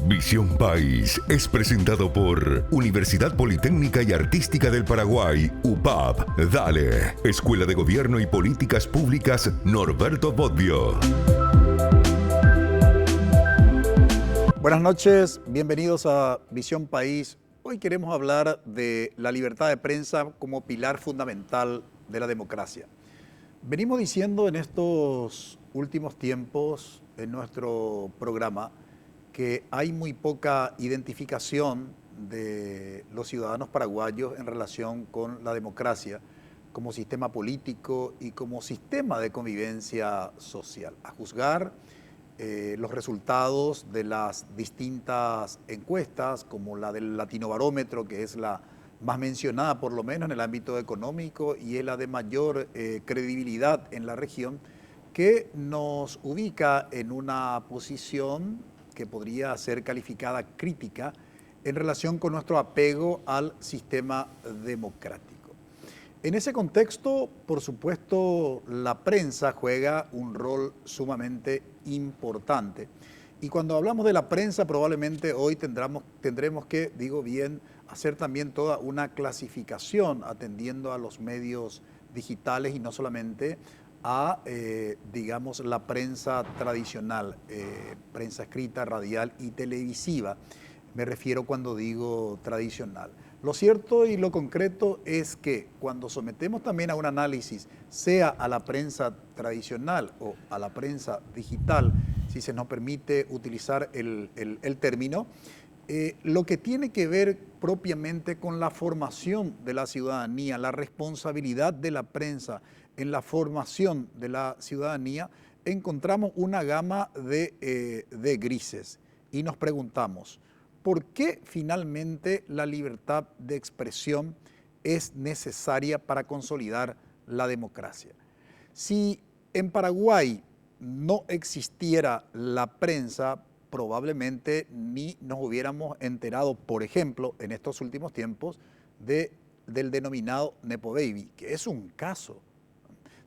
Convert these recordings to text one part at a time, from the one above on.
Visión País es presentado por Universidad Politécnica y Artística del Paraguay, UPAP, Dale, Escuela de Gobierno y Políticas Públicas Norberto Bobbio. Buenas noches, bienvenidos a Visión País. Hoy queremos hablar de la libertad de prensa como pilar fundamental de la democracia. Venimos diciendo en estos últimos tiempos en nuestro programa que hay muy poca identificación de los ciudadanos paraguayos en relación con la democracia como sistema político y como sistema de convivencia social. A juzgar los resultados de las distintas encuestas, como la del Latinobarómetro, que es la más mencionada por lo menos en el ámbito económico y es la de mayor credibilidad en la región, que nos ubica en una posición que podría ser calificada crítica en relación con nuestro apego al sistema democrático. En ese contexto, por supuesto, la prensa juega un rol sumamente importante. Y cuando hablamos de la prensa, probablemente hoy tendremos que, digo bien, hacer también toda una clasificación atendiendo a los medios digitales y no solamente a, digamos, la prensa tradicional, prensa escrita, radial y televisiva. Me refiero cuando digo tradicional. Lo cierto y lo concreto es que cuando sometemos también a un análisis, sea a la prensa tradicional o a la prensa digital, si se nos permite utilizar el término, lo que tiene que ver propiamente con la formación de la ciudadanía, la responsabilidad de la prensa en la formación de la ciudadanía, encontramos una gama de grises y nos preguntamos, ¿por qué finalmente la libertad de expresión es necesaria para consolidar la democracia? Si en Paraguay no existiera la prensa, probablemente ni nos hubiéramos enterado, por ejemplo, en estos últimos tiempos, del denominado Nepo Baby, que es un caso.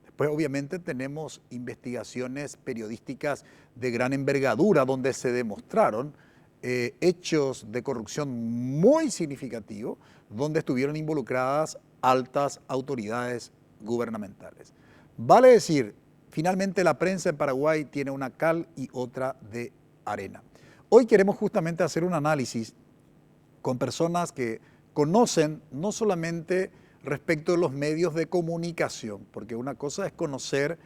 Después, obviamente, tenemos investigaciones periodísticas de gran envergadura donde se demostraron hechos de corrupción muy significativos, donde estuvieron involucradas altas autoridades gubernamentales. Vale decir, finalmente la prensa en Paraguay tiene una cal y otra de arena. Hoy queremos justamente hacer un análisis con personas que conocen no solamente respecto de los medios de comunicación, porque una cosa es conocer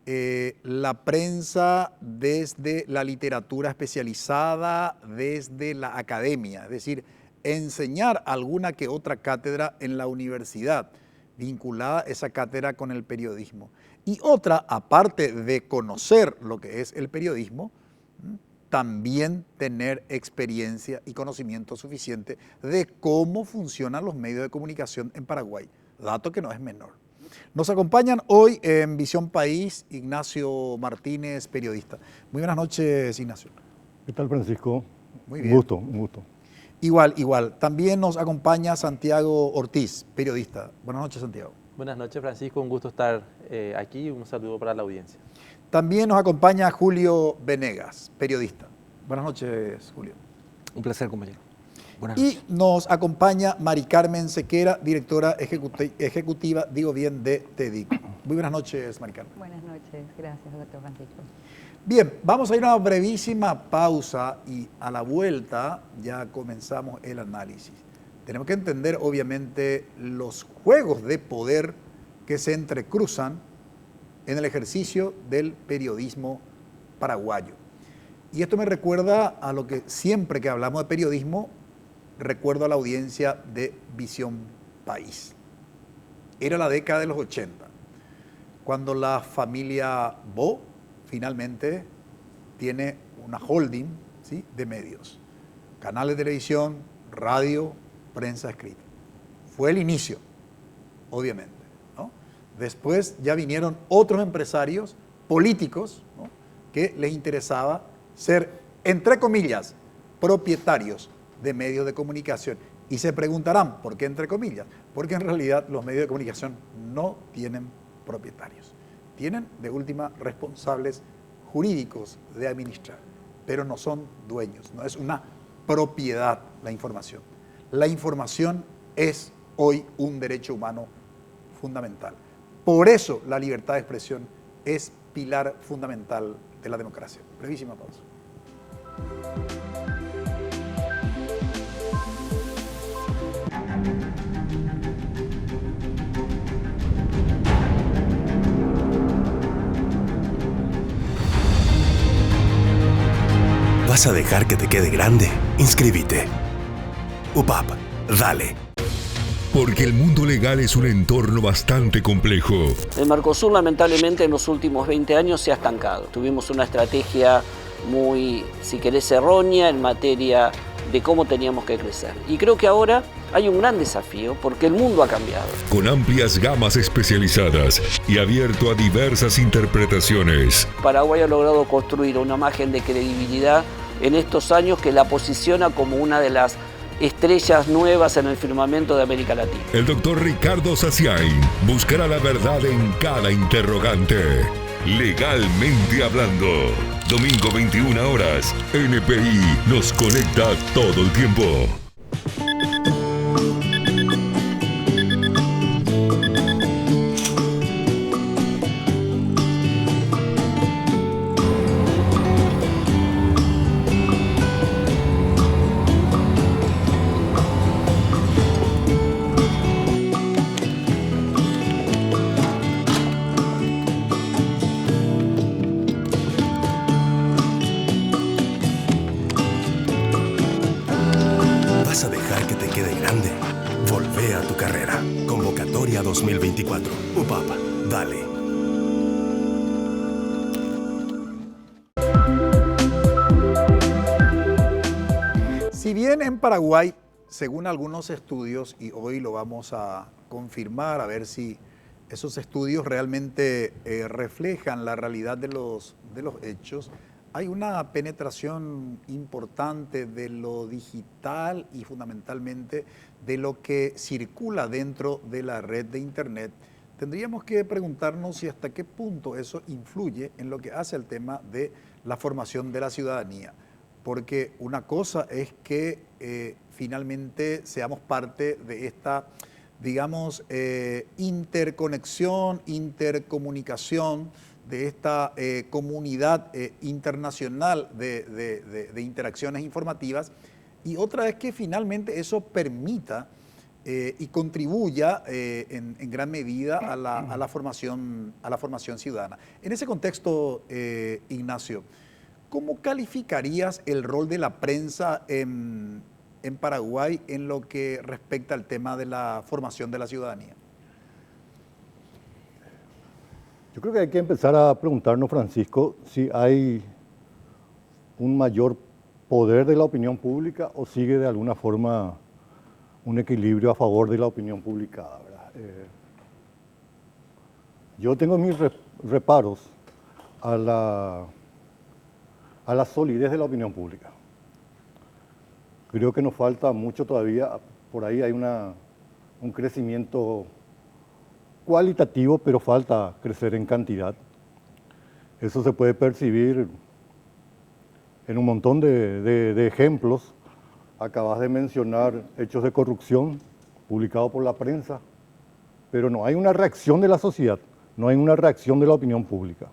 la prensa desde la literatura especializada, desde la academia, es decir, enseñar alguna que otra cátedra en la universidad, vinculada esa cátedra con el periodismo. Y otra, aparte de conocer lo que es el periodismo, también tener experiencia y conocimiento suficiente de cómo funcionan los medios de comunicación en Paraguay, dato que no es menor. Nos acompañan hoy en Visión País Ignacio Martínez, periodista. Muy buenas noches, Ignacio. ¿Qué tal, Francisco? Muy bien. Un gusto. Igual. También nos acompaña Santiago Ortiz, periodista. Buenas noches, Santiago. Buenas noches, Francisco. Un gusto estar aquí. Un saludo para la audiencia. También nos acompaña Julio Venegas, periodista. Buenas noches, Julio. Un placer, compañero. Buenas noches. Y nos acompaña Mari Carmen Sequera, directora ejecutiva, digo bien, de TEDIC. Muy buenas noches, Mari Carmen. Buenas noches, gracias, doctor Francisco. Bien, vamos a ir a una brevísima pausa y a la vuelta ya comenzamos el análisis. Tenemos que entender, obviamente, los juegos de poder que se entrecruzan en el ejercicio del periodismo paraguayo. Y esto me recuerda a lo que siempre que hablamos de periodismo, recuerdo a la audiencia de Visión País. Era la década de los 80, cuando la familia Bo finalmente tiene una holding, ¿sí?, de medios, canales de televisión, radio, prensa escrita. Fue el inicio, obviamente, ¿no? Después ya vinieron otros empresarios políticos, ¿no?, que les interesaba ser, entre comillas, propietarios de medios de comunicación. Y se preguntarán, ¿por qué entre comillas? Porque en realidad los medios de comunicación no tienen propietarios. Tienen, de última, responsables jurídicos de administrar. pero no son dueños, no es una propiedad la información. La información es hoy un derecho humano fundamental. Por eso la libertad de expresión es pilar fundamental de la democracia. Brevísima pausa. ¿Vas a dejar que te quede grande? Inscríbete. UPAP, dale. Porque el mundo legal es un entorno bastante complejo. El Mercosur lamentablemente en los últimos 20 años se ha estancado. Tuvimos una estrategia muy, si querés, errónea en materia de cómo teníamos que crecer. Y creo que ahora hay un gran desafío porque el mundo ha cambiado. Con amplias gamas especializadas y abierto a diversas interpretaciones. Paraguay ha logrado construir una imagen de credibilidad en estos años que la posiciona como una de las estrellas nuevas en el firmamento de América Latina. El doctor Ricardo Saciain buscará la verdad en cada interrogante. Legalmente hablando. Domingo 21 horas. NPI nos conecta todo el tiempo. ¿Vas a dejar que te quede grande? Volvé a tu carrera. Convocatoria 2024. UPAP, dale. Si bien en Paraguay, según algunos estudios, y hoy lo vamos a confirmar, a ver si esos estudios realmente reflejan la realidad de los hechos, hay una penetración importante de lo digital y fundamentalmente de lo que circula dentro de la red de Internet. Tendríamos que preguntarnos si hasta qué punto eso influye en lo que hace el tema de la formación de la ciudadanía. Porque una cosa es que finalmente seamos parte de esta, digamos, interconexión, intercomunicación, de esta comunidad internacional de interacciones informativas, y otra es que finalmente eso permita y contribuya en gran medida a la formación ciudadana. En ese contexto, Ignacio, ¿cómo calificarías el rol de la prensa en Paraguay en lo que respecta al tema de la formación de la ciudadanía? Yo creo que hay que empezar a preguntarnos, Francisco, si hay un mayor poder de la opinión pública o sigue de alguna forma un equilibrio a favor de la opinión publicada, ¿verdad? Yo tengo mis reparos a la solidez de la opinión pública. Creo que nos falta mucho todavía, por ahí hay un crecimiento cualitativo, pero falta crecer en cantidad. Eso se puede percibir en un montón de ejemplos. Acabas de mencionar hechos de corrupción publicados por la prensa, pero no hay una reacción de la sociedad, no hay una reacción de la opinión pública.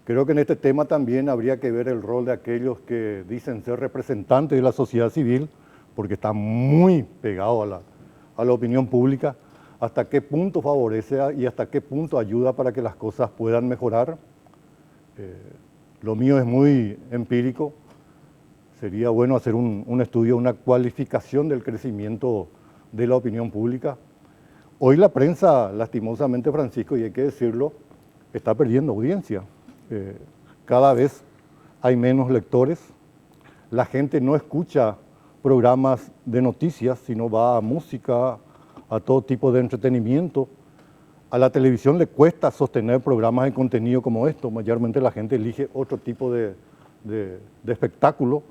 Creo que en este tema también habría que ver el rol de aquellos que dicen ser representantes de la sociedad civil, porque están muy pegados a la opinión pública, hasta qué punto favorece y hasta qué punto ayuda para que las cosas puedan mejorar. Lo mío es muy empírico. Sería bueno hacer un estudio, una cualificación del crecimiento de la opinión pública. Hoy la prensa, lastimosamente, Francisco, y hay que decirlo, está perdiendo audiencia. Cada vez hay menos lectores. La gente no escucha programas de noticias, sino va a música, a todo tipo de entretenimiento. A la televisión le cuesta sostener programas de contenido como esto. Mayormente la gente elige otro tipo de espectáculo.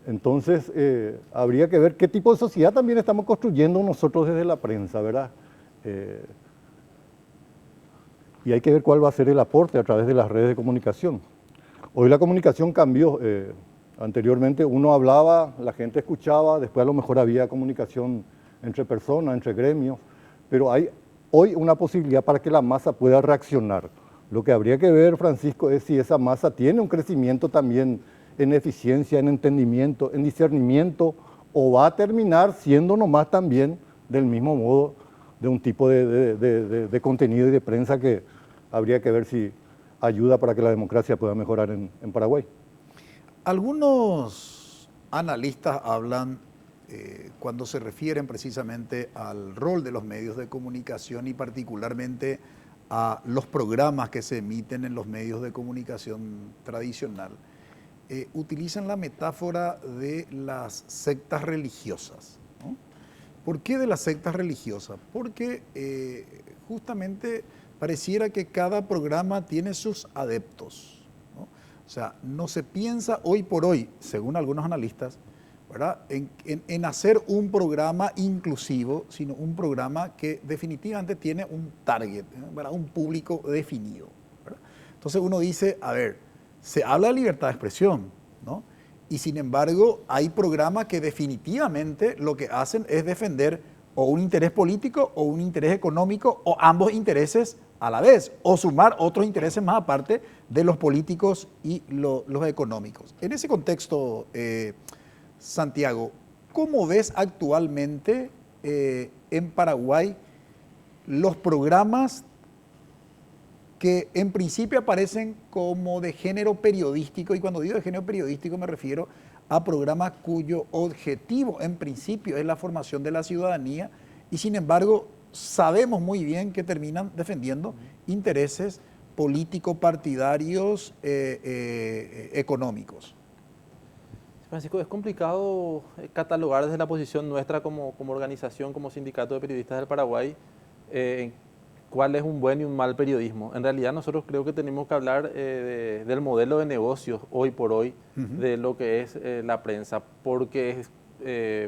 Entonces, habría que ver qué tipo de sociedad también estamos construyendo nosotros desde la prensa, ¿verdad? Y hay que ver cuál va a ser el aporte a través de las redes de comunicación. Hoy la comunicación cambió. Anteriormente uno hablaba, la gente escuchaba, después a lo mejor había comunicación entre personas, entre gremios, pero hay hoy una posibilidad para que la masa pueda reaccionar. Lo que habría que ver, Francisco, es si esa masa tiene un crecimiento también en eficiencia, en entendimiento, en discernimiento, o va a terminar siendo nomás también del mismo modo de un tipo de contenido y de prensa que habría que ver si ayuda para que la democracia pueda mejorar en Paraguay. Algunos analistas hablan, cuando se refieren precisamente al rol de los medios de comunicación y particularmente a los programas que se emiten en los medios de comunicación tradicional, utilizan la metáfora de las sectas religiosas, ¿no? ¿Por qué de las sectas religiosas? Porque justamente pareciera que cada programa tiene sus adeptos, ¿no? O sea, no se piensa hoy por hoy, según algunos analistas, ¿verdad?, en hacer un programa inclusivo, sino un programa que definitivamente tiene un target, ¿verdad?, un público definido, ¿verdad? Entonces uno dice, a ver, se habla de libertad de expresión, ¿no? Y sin embargo hay programas que definitivamente lo que hacen es defender o un interés político o un interés económico o ambos intereses a la vez, o sumar otros intereses más aparte de los políticos y los económicos. En ese contexto, Santiago, ¿cómo ves actualmente en Paraguay los programas que en principio aparecen como de género periodístico? Y cuando digo de género periodístico me refiero a programas cuyo objetivo en principio es la formación de la ciudadanía y sin embargo sabemos muy bien que terminan defendiendo intereses políticos, partidarios, económicos. Francisco, es complicado catalogar desde la posición nuestra como organización, como sindicato de periodistas del Paraguay, cuál es un buen y un mal periodismo. En realidad nosotros creo que tenemos que hablar del modelo de negocios hoy por hoy, de lo que es la prensa, porque es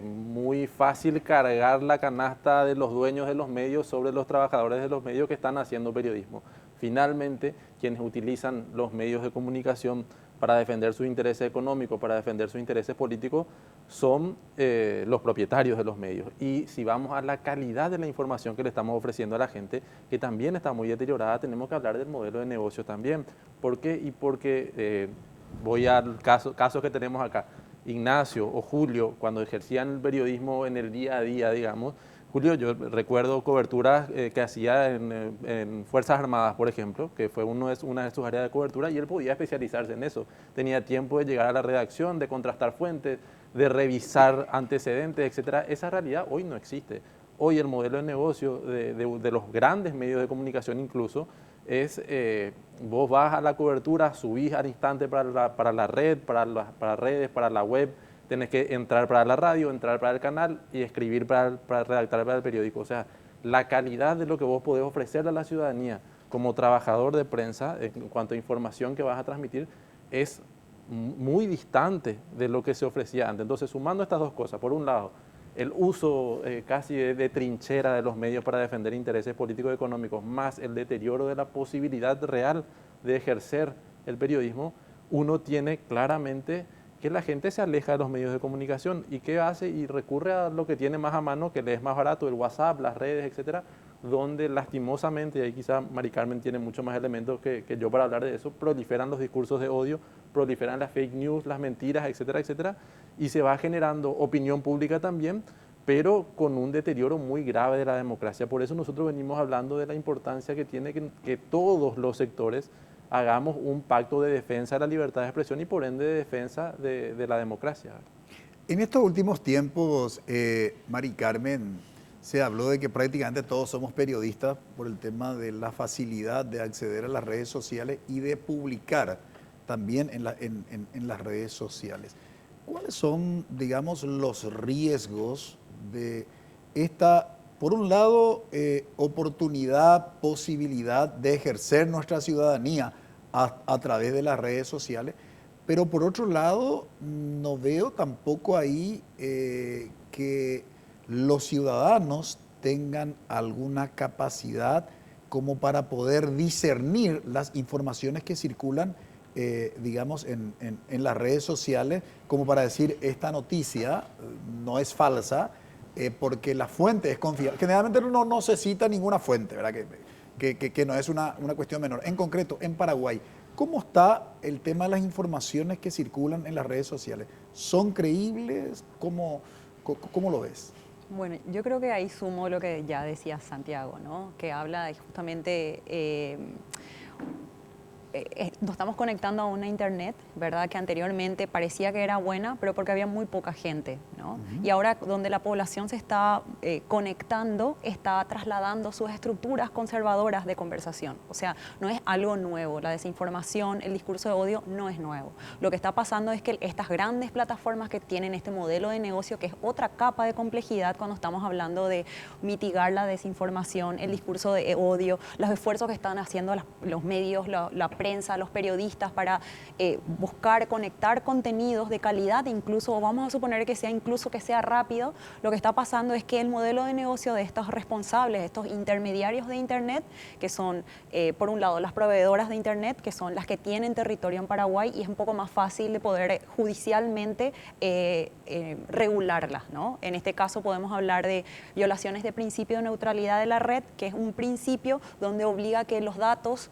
muy fácil cargar la canasta de los dueños de los medios sobre los trabajadores de los medios que están haciendo periodismo. Finalmente, quienes utilizan los medios de comunicación para defender sus intereses económicos, para defender sus intereses políticos, son los propietarios de los medios. Y si vamos a la calidad de la información que le estamos ofreciendo a la gente, que también está muy deteriorada, tenemos que hablar del modelo de negocio también. ¿Por qué? Y porque voy al caso que tenemos acá. Ignacio o Julio, cuando ejercían el periodismo en el día a día, digamos, Julio, yo recuerdo coberturas que hacía en Fuerzas Armadas, por ejemplo, que fue una de sus áreas de cobertura, y él podía especializarse en eso. Tenía tiempo de llegar a la redacción, de contrastar fuentes, de revisar antecedentes, etc. Esa realidad hoy no existe. Hoy el modelo de negocio de los grandes medios de comunicación incluso es, vos vas a la cobertura, subís al instante para la red, para redes, para la web, tenés que entrar para la radio, entrar para el canal y escribir para redactar para el periódico. O sea, la calidad de lo que vos podés ofrecerle a la ciudadanía como trabajador de prensa en cuanto a información que vas a transmitir es muy distante de lo que se ofrecía antes. Entonces, sumando estas dos cosas, por un lado, el uso casi de trinchera de los medios para defender intereses políticos y económicos, más el deterioro de la posibilidad real de ejercer el periodismo, uno tiene claramente que la gente se aleja de los medios de comunicación. ¿Y qué hace? Y recurre a lo que tiene más a mano, que le es más barato, el WhatsApp, las redes, etcétera, donde lastimosamente, y ahí quizá Mari Carmen tiene mucho más elementos que yo para hablar de eso, proliferan los discursos de odio, proliferan las fake news, las mentiras, etcétera, etcétera, y se va generando opinión pública también, pero con un deterioro muy grave de la democracia. Por eso nosotros venimos hablando de la importancia que tiene que todos los sectores hagamos un pacto de defensa de la libertad de expresión y por ende de defensa de la democracia. En estos últimos tiempos, Mari Carmen, se habló de que prácticamente todos somos periodistas por el tema de la facilidad de acceder a las redes sociales y de publicar también en las redes sociales. ¿Cuáles son, digamos, los riesgos de esta, por un lado, oportunidad, posibilidad de ejercer nuestra ciudadanía a través de las redes sociales, pero por otro lado, no veo tampoco ahí que los ciudadanos tengan alguna capacidad como para poder discernir las informaciones que circulan digamos, en las redes sociales, como para decir, esta noticia no es falsa, porque la fuente es confiable. Generalmente no se cita ninguna fuente, ¿verdad? Que no es una cuestión menor. En concreto, en Paraguay, ¿cómo está el tema de las informaciones que circulan en las redes sociales? ¿Son creíbles? ¿Cómo lo ves? Bueno, yo creo que ahí sumo lo que ya decía Santiago, ¿no? Que habla de justamente... nos estamos conectando a una internet, ¿verdad? Que anteriormente parecía que era buena, pero porque había muy poca gente, ¿no? Y ahora donde la población se está conectando, está trasladando sus estructuras conservadoras de conversación. O sea, no es algo nuevo. La desinformación, el discurso de odio no es nuevo. Lo que está pasando es que estas grandes plataformas que tienen este modelo de negocio, que es otra capa de complejidad cuando estamos hablando de mitigar la desinformación, el discurso de odio, los esfuerzos que están haciendo los medios, la prensa, los periodistas para buscar conectar contenidos de calidad, incluso vamos a suponer que sea rápido. Lo que está pasando es que el modelo de negocio de estos responsables, estos intermediarios de Internet, que son por un lado las proveedoras de Internet, que son las que tienen territorio en Paraguay, y es un poco más fácil de poder judicialmente regularlas, ¿no? En este caso podemos hablar de violaciones de principio de neutralidad de la red, que es un principio donde obliga a que los datos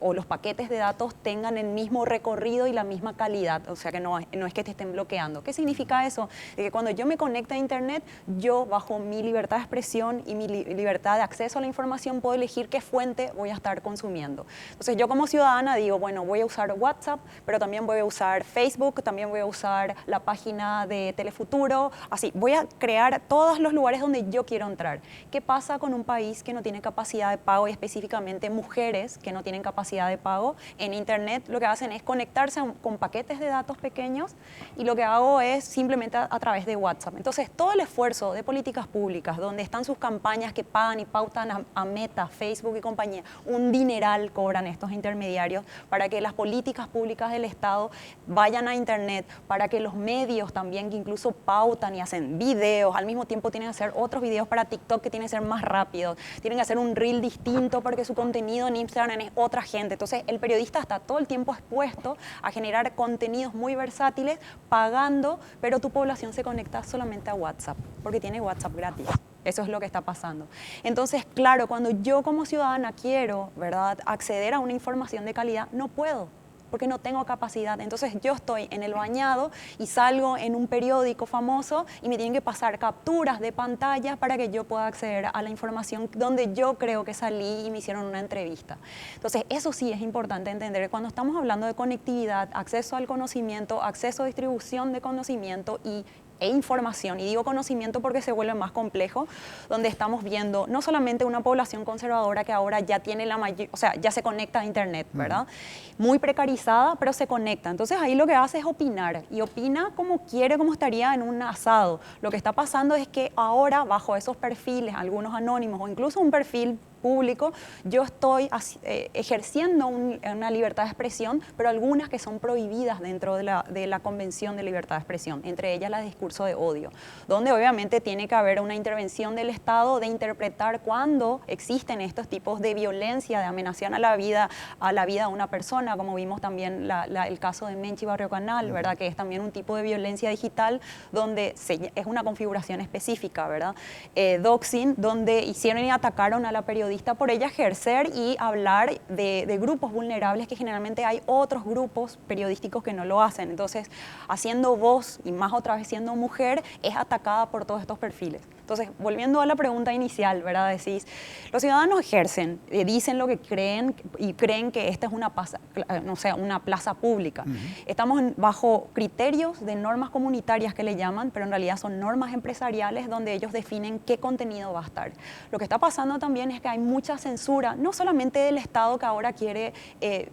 o los paquetes de datos tengan el mismo recorrido y la misma calidad, o sea que no es que te estén bloqueando. ¿Qué significa eso? De que cuando yo me conecto a Internet, yo bajo mi libertad de expresión y mi libertad de acceso a la información puedo elegir qué fuente voy a estar consumiendo. Entonces yo como ciudadana digo, bueno, voy a usar WhatsApp, pero también voy a usar Facebook, también voy a usar la página de Telefuturo, así, voy a crear todos los lugares donde yo quiero entrar. ¿Qué pasa con un país que no tiene capacidad de pago y específicamente mujeres que no tienen capacidad de pago en Internet? Lo que hacen es conectarse con paquetes de datos pequeños y lo que hago es simplemente a través de WhatsApp. Entonces, todo el esfuerzo de políticas públicas, donde están sus campañas que pagan y pautan a Meta, Facebook y compañía, un dineral cobran estos intermediarios para que las políticas públicas del Estado vayan a Internet, para que los medios también que incluso pautan y hacen videos, al mismo tiempo tienen que hacer otros videos para TikTok que tienen que ser más rápidos, tienen que hacer un reel distinto porque su contenido en Instagram es otra gente. Entonces, el periodista está todo el tiempo expuesto a generar contenidos muy versátiles, pagando, pero tu población se conecta solamente a WhatsApp, porque tiene WhatsApp gratis. Eso es lo que está pasando. Entonces, claro, cuando yo como ciudadana quiero, ¿verdad?, acceder a una información de calidad, no puedo, porque no tengo capacidad. Entonces yo estoy en el bañado y salgo en un periódico famoso y me tienen que pasar capturas de pantalla para que yo pueda acceder a la información donde yo creo que salí y me hicieron una entrevista. Entonces eso sí es importante entender. Cuando estamos hablando de conectividad, acceso al conocimiento, acceso a distribución de conocimiento e información, y digo conocimiento porque se vuelve más complejo, donde estamos viendo no solamente una población conservadora que ahora ya tiene ya se conecta a Internet, ¿verdad? Muy precarizada, pero se conecta. Entonces ahí lo que hace es opinar, y opina como quiere, como estaría en un asado. Lo que está pasando es que ahora, bajo esos perfiles, algunos anónimos o incluso un perfil público, yo estoy ejerciendo una libertad de expresión, pero algunas que son prohibidas dentro de la Convención de Libertad de Expresión, entre ellas la de discurso de odio, donde obviamente tiene que haber una intervención del Estado de interpretar cuando existen estos tipos de violencia, de amenazación a la vida de una persona, como vimos también el caso de Menchi Barrio Canal, ¿verdad?, que es también un tipo de violencia digital donde es una configuración específica, ¿verdad? Doxing, donde hicieron y atacaron a la periodista por ella ejercer y hablar de grupos vulnerables, que generalmente hay otros grupos periodísticos que no lo hacen. Entonces, haciendo voz y más otra vez siendo mujer, es atacada por todos estos perfiles. Entonces, volviendo a la pregunta inicial, ¿verdad? Decís, los ciudadanos ejercen, dicen lo que creen y creen que esta es una plaza pública. Estamos bajo criterios de normas comunitarias que le llaman, pero en realidad son normas empresariales donde ellos definen qué contenido va a estar. Lo que está pasando también es que hay mucha censura, no solamente del Estado, que ahora quiere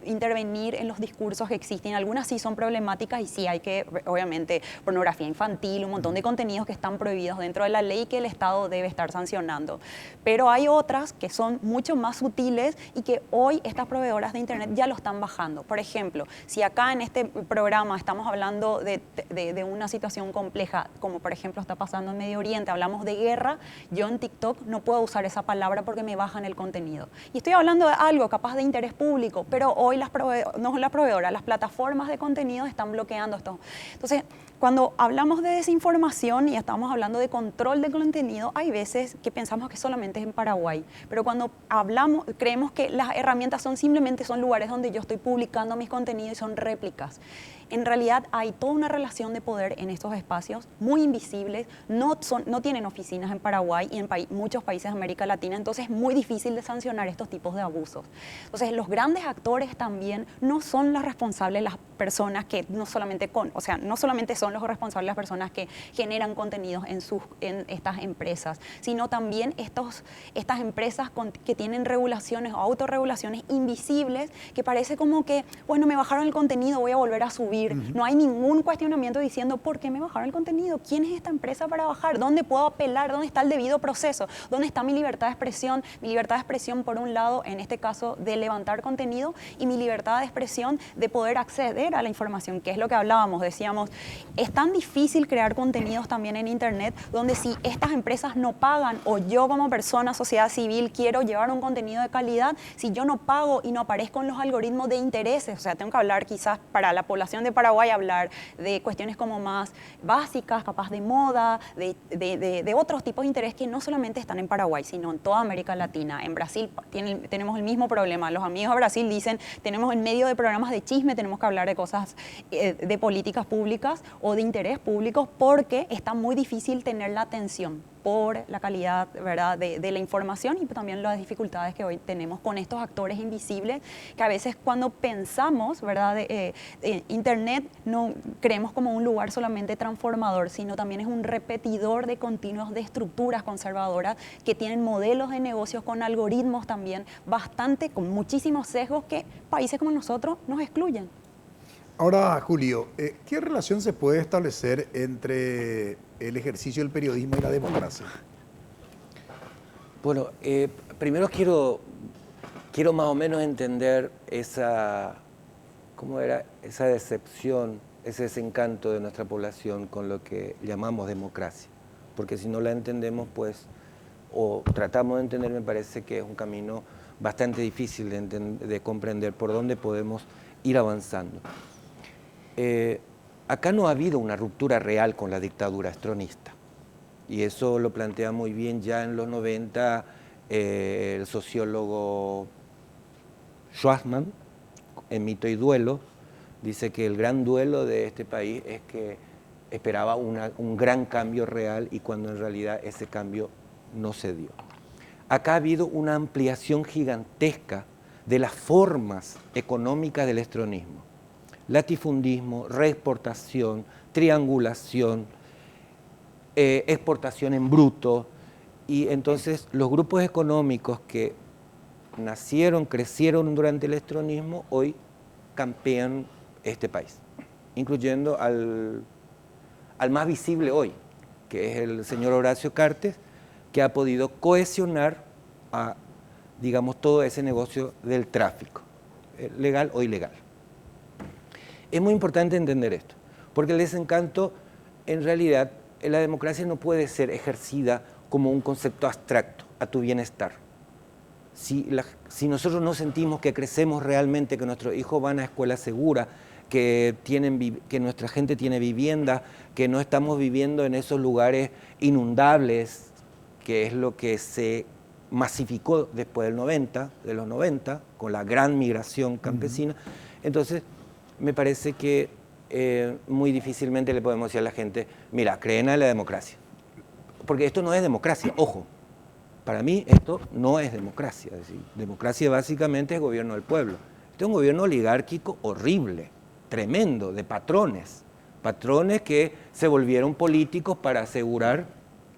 intervenir en los discursos que existen. Algunas sí son problemáticas y sí hay que, obviamente, pornografía infantil, un montón de contenidos que están prohibidos dentro de la ley, que el Estado debe estar sancionando. Pero hay otras que son mucho más sutiles y que hoy estas proveedoras de Internet ya lo están bajando. Por ejemplo, si acá en este programa estamos hablando de una situación compleja, como por ejemplo está pasando en Medio Oriente, hablamos de guerra, yo en TikTok no puedo usar esa palabra porque me bajan el contenido. Y estoy hablando de algo capaz de interés público, pero hoy las proveedoras, las plataformas de contenido están bloqueando esto. Entonces, cuando hablamos de desinformación y estamos hablando de control de contenido, hay veces que pensamos que solamente es en Paraguay, pero cuando hablamos, creemos que las herramientas son lugares donde yo estoy publicando mis contenidos y son réplicas. En realidad hay toda una relación de poder en estos espacios muy invisibles, no tienen oficinas en Paraguay y en muchos países de América Latina, entonces es muy difícil de sancionar estos tipos de abusos. Entonces los grandes actores también no son las responsables, las personas que no solamente son los responsables las personas que generan contenidos en estas empresas, sino también estas empresas que tienen regulaciones o autorregulaciones invisibles que parece como que, bueno, me bajaron el contenido, voy a volver a subir. No hay ningún cuestionamiento diciendo por qué me bajaron el contenido, quién es esta empresa para bajar, dónde puedo apelar, dónde está el debido proceso, dónde está mi libertad de expresión. Mi libertad de expresión, por un lado, en este caso, de levantar contenido, y mi libertad de expresión de poder acceder a la información, que es lo que hablábamos, decíamos, es tan difícil crear contenidos también en Internet, donde si estas empresas no pagan, o yo como persona, sociedad civil, quiero llevar un contenido de calidad, si yo no pago y no aparezco en los algoritmos de intereses, o sea, tengo que hablar quizás para la población de Paraguay, hablar de cuestiones como más básicas, capaz de moda, de otros tipos de interés que no solamente están en Paraguay, sino en toda América Latina. En Brasil tenemos el mismo problema. Los amigos de Brasil dicen, tenemos en medio de programas de chisme, tenemos que hablar de cosas de políticas públicas o de interés público, porque está muy difícil tener la atención por la calidad, ¿verdad?, de la información, y también las dificultades que hoy tenemos con estos actores invisibles, que a veces cuando pensamos, ¿verdad?, Internet no creemos como un lugar solamente transformador, sino también es un repetidor de continuos de estructuras conservadoras que tienen modelos de negocios con algoritmos también con muchísimos sesgos que países como nosotros nos excluyen. Ahora, Julio, ¿qué relación se puede establecer entre el ejercicio del periodismo y la democracia? Bueno, primero quiero más o menos entender esa decepción, ese desencanto de nuestra población con lo que llamamos democracia. Porque si no la entendemos, pues, o tratamos de entender, me parece que es un camino bastante difícil de comprender por dónde podemos ir avanzando. Acá no ha habido una ruptura real con la dictadura estronista, y eso lo plantea muy bien ya en los 90 el sociólogo Schwarzman, en Mito y Duelo, dice que el gran duelo de este país es que esperaba un gran cambio real, y cuando en realidad ese cambio no se dio. Acá ha habido una ampliación gigantesca de las formas económicas del estronismo. Latifundismo, reexportación, triangulación, exportación en bruto, y entonces los grupos económicos que nacieron, crecieron durante el estronismo, hoy campean este país, incluyendo al más visible hoy, que es el señor Horacio Cartes, que ha podido cohesionar a, digamos, todo ese negocio del tráfico, legal o ilegal. Es muy importante entender esto, porque el desencanto, en realidad, la democracia no puede ser ejercida como un concepto abstracto a tu bienestar. Si nosotros no sentimos que crecemos realmente, que nuestros hijos van a escuela segura, que nuestra gente tiene vivienda, que no estamos viviendo en esos lugares inundables, que es lo que se masificó después de los 90, con la gran migración campesina, entonces me parece que muy difícilmente le podemos decir a la gente, mira, creen en la democracia. Porque esto no es democracia, ojo. Para mí esto no es democracia. Es decir, democracia básicamente es gobierno del pueblo. Este es un gobierno oligárquico horrible, tremendo, de patrones. Patrones que se volvieron políticos para asegurar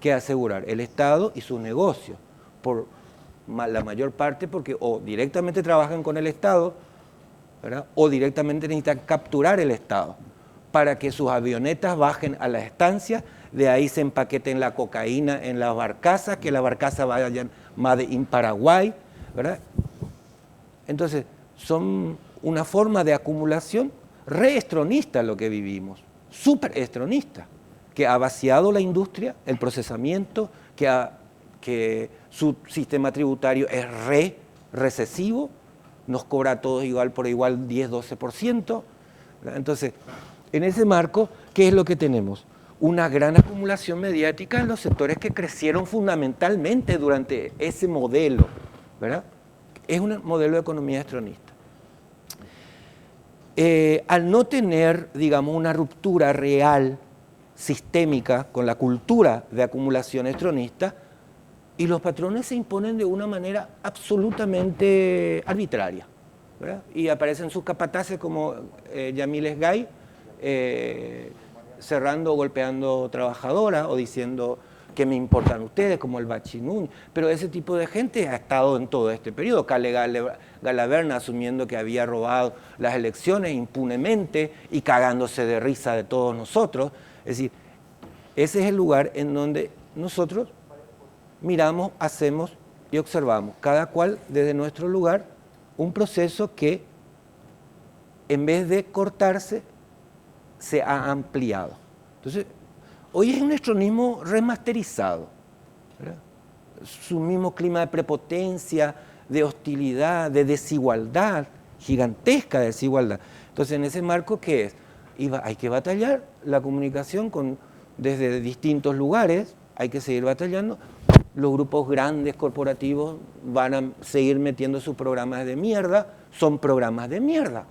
el Estado y sus negocios. Por la mayor parte porque o directamente trabajan con el Estado, ¿verdad?, o directamente necesitan capturar el Estado para que sus avionetas bajen a las estancias, de ahí se empaqueten la cocaína en las barcazas, que las barcazas vayan Made in Paraguay, ¿verdad? Entonces, son una forma de acumulación reestronista lo que vivimos, súper estronista, que ha vaciado la industria, el procesamiento, que su sistema tributario es recesivo, nos cobra a todos igual por igual 10-12%. Entonces, en ese marco, ¿qué es lo que tenemos? Una gran acumulación mediática en los sectores que crecieron fundamentalmente durante ese modelo, ¿verdad? Es un modelo de economía estronista. Al no tener, digamos, una ruptura real, sistémica, con la cultura de acumulación estronista, y los patrones se imponen de una manera absolutamente arbitraria, ¿verdad? Y aparecen sus capataces como Yamil Esgay, cerrando o golpeando trabajadoras o diciendo que me importan ustedes, como el Bachi Núñez, pero ese tipo de gente ha estado en todo este periodo. Cale Galaverna asumiendo que había robado las elecciones impunemente y cagándose de risa de todos nosotros. Es decir, ese es el lugar en donde nosotros miramos, hacemos y observamos, cada cual desde nuestro lugar, un proceso que en vez de cortarse, se ha ampliado. Entonces, hoy es un estronismo remasterizado, ¿verdad? Su mismo clima de prepotencia, de hostilidad, de desigualdad, gigantesca desigualdad. Entonces, en ese marco, ¿qué es? Hay que batallar la comunicación desde distintos lugares, hay que seguir batallando. Los grupos grandes corporativos van a seguir metiendo sus programas de mierda, son programas de mierda.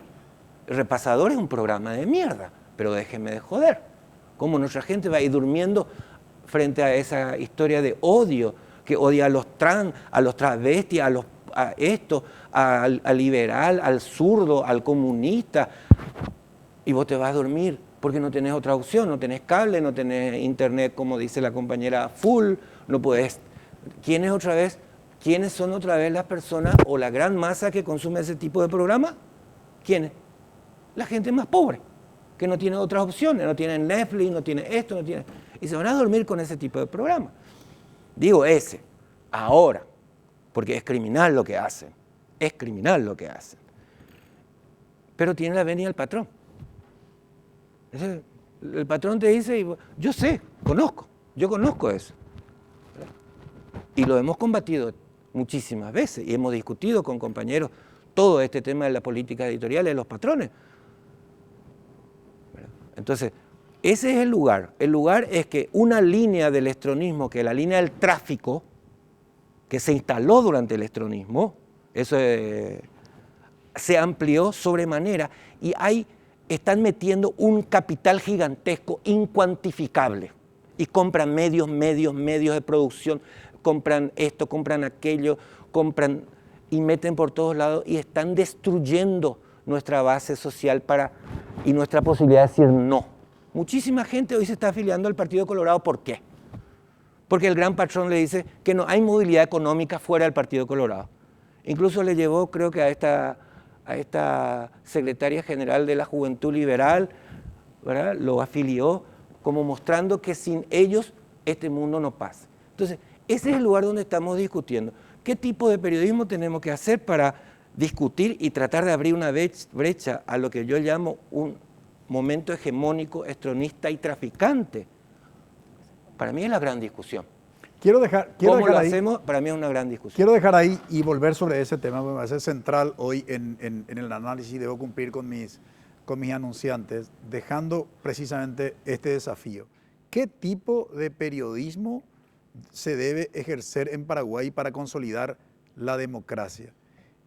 Repasador es un programa de mierda, pero déjenme de joder. Cómo nuestra gente va a ir durmiendo frente a esa historia de odio, que odia a los trans, a los travestis, al liberal, al zurdo, al comunista, y vos te vas a dormir porque no tenés otra opción, no tenés cable, no tenés internet, como dice la compañera, full, no podés. ¿Quiénes son otra vez las personas o la gran masa que consume ese tipo de programa? ¿Quiénes? La gente más pobre, que no tiene otras opciones, no tiene Netflix, no tiene esto, no tiene... Y se van a dormir con ese tipo de programa. Digo ahora, porque es criminal lo que hacen, Pero tiene la venia del patrón. El patrón te dice, yo sé, yo conozco eso. Y lo hemos combatido muchísimas veces y hemos discutido con compañeros todo este tema de la política editorial de los patrones. Entonces, ese es el lugar. El lugar es que una línea del estronismo, que es la línea del tráfico, que se instaló durante el estronismo, eso se amplió sobremanera y están metiendo un capital gigantesco, incuantificable, y compran medios de producción, compran esto, compran aquello, y meten por todos lados y están destruyendo nuestra base social y nuestra posibilidad de decir no. Muchísima gente hoy se está afiliando al Partido Colorado. ¿Por qué? Porque el gran patrón le dice que no hay movilidad económica fuera del Partido Colorado. Incluso le llevó, creo que a esta secretaria general de la Juventud Liberal, ¿verdad? Lo afilió como mostrando que sin ellos este mundo no pasa. Entonces, ese es el lugar donde estamos discutiendo. ¿Qué tipo de periodismo tenemos que hacer para discutir y tratar de abrir una brecha a lo que yo llamo un momento hegemónico, estronista y traficante? Para mí es la gran discusión. ¿Cómo lo hacemos? Para mí es una gran discusión. Quiero dejar ahí y volver sobre ese tema, me parece central hoy en el análisis. Debo cumplir con mis anunciantes, dejando precisamente este desafío. ¿Qué tipo de periodismo se debe ejercer en Paraguay para consolidar la democracia?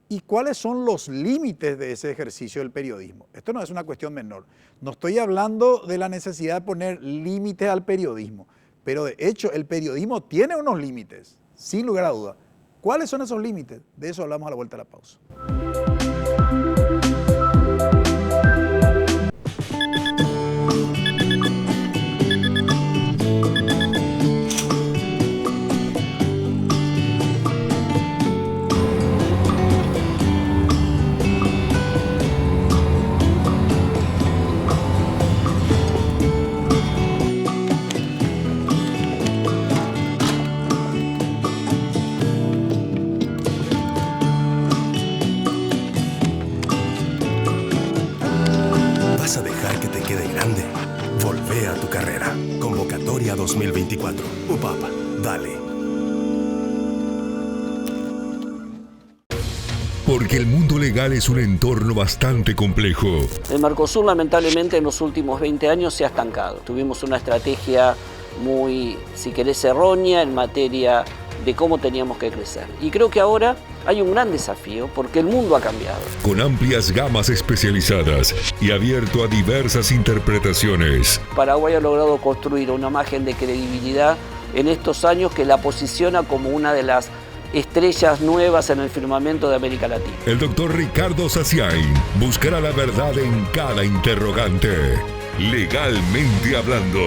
¿Y cuáles son los límites de ese ejercicio del periodismo? Esto no es una cuestión menor. No estoy hablando de la necesidad de poner límites al periodismo, pero de hecho el periodismo tiene unos límites, sin lugar a duda. ¿Cuáles son esos límites? De eso hablamos a la vuelta de la pausa. carrera. Convocatoria 2024. UPAP, dale. Porque el mundo legal es un entorno bastante complejo. El Mercosur lamentablemente en los últimos 20 años se ha estancado. Tuvimos una estrategia muy, si querés, errónea en materia de cómo teníamos que crecer. Y creo que ahora hay un gran desafío porque el mundo ha cambiado. Con amplias gamas especializadas y abierto a diversas interpretaciones. Paraguay ha logrado construir una imagen de credibilidad en estos años que la posiciona como una de las estrellas nuevas en el firmamento de América Latina. El doctor Ricardo Saciain buscará la verdad en cada interrogante. Legalmente hablando.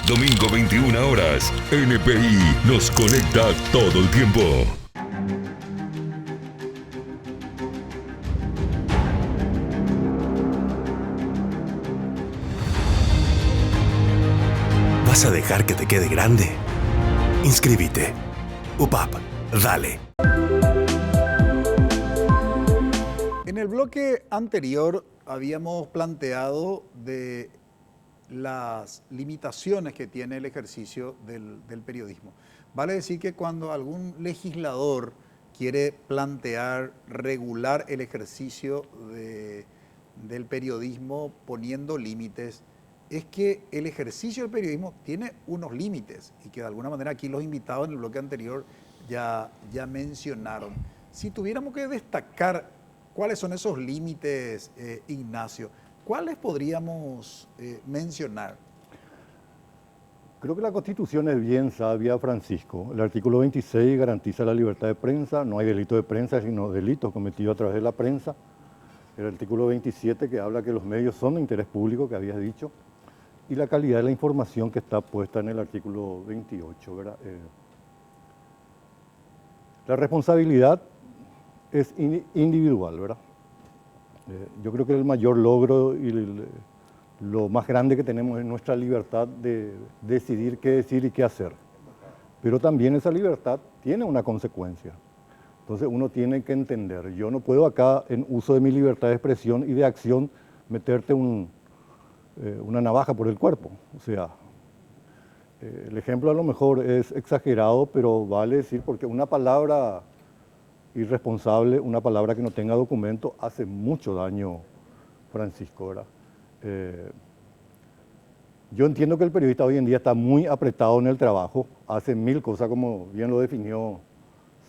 Domingo 21 horas. NPI nos conecta todo el tiempo. ¿Vas a dejar que te quede grande? Inscríbete. UPAP, dale. En el bloque anterior habíamos planteado de las limitaciones que tiene el ejercicio del periodismo. Vale decir que cuando algún legislador quiere plantear, regular el ejercicio del periodismo poniendo límites, es que el ejercicio del periodismo tiene unos límites y que de alguna manera aquí los invitados en el bloque anterior ya mencionaron. Si tuviéramos que destacar cuáles son esos límites, Ignacio, ¿cuáles podríamos mencionar? Creo que la Constitución es bien sabia, Francisco. El artículo 26 garantiza la libertad de prensa, no hay delito de prensa, sino delitos cometidos a través de la prensa. El artículo 27 que habla que los medios son de interés público, que habías dicho, y la calidad de la información que está puesta en el artículo 28, ¿verdad? La responsabilidad es individual, ¿verdad? Yo creo que el mayor logro y lo más grande que tenemos es nuestra libertad de decidir qué decir y qué hacer. Pero también esa libertad tiene una consecuencia. Entonces uno tiene que entender, yo no puedo acá en uso de mi libertad de expresión y de acción meterte una navaja por el cuerpo. O sea, el ejemplo a lo mejor es exagerado, pero vale decir porque una palabra irresponsable, una palabra que no tenga documento, hace mucho daño, Francisco, ¿verdad? Yo entiendo que el periodista hoy en día está muy apretado en el trabajo, hace mil cosas como bien lo definió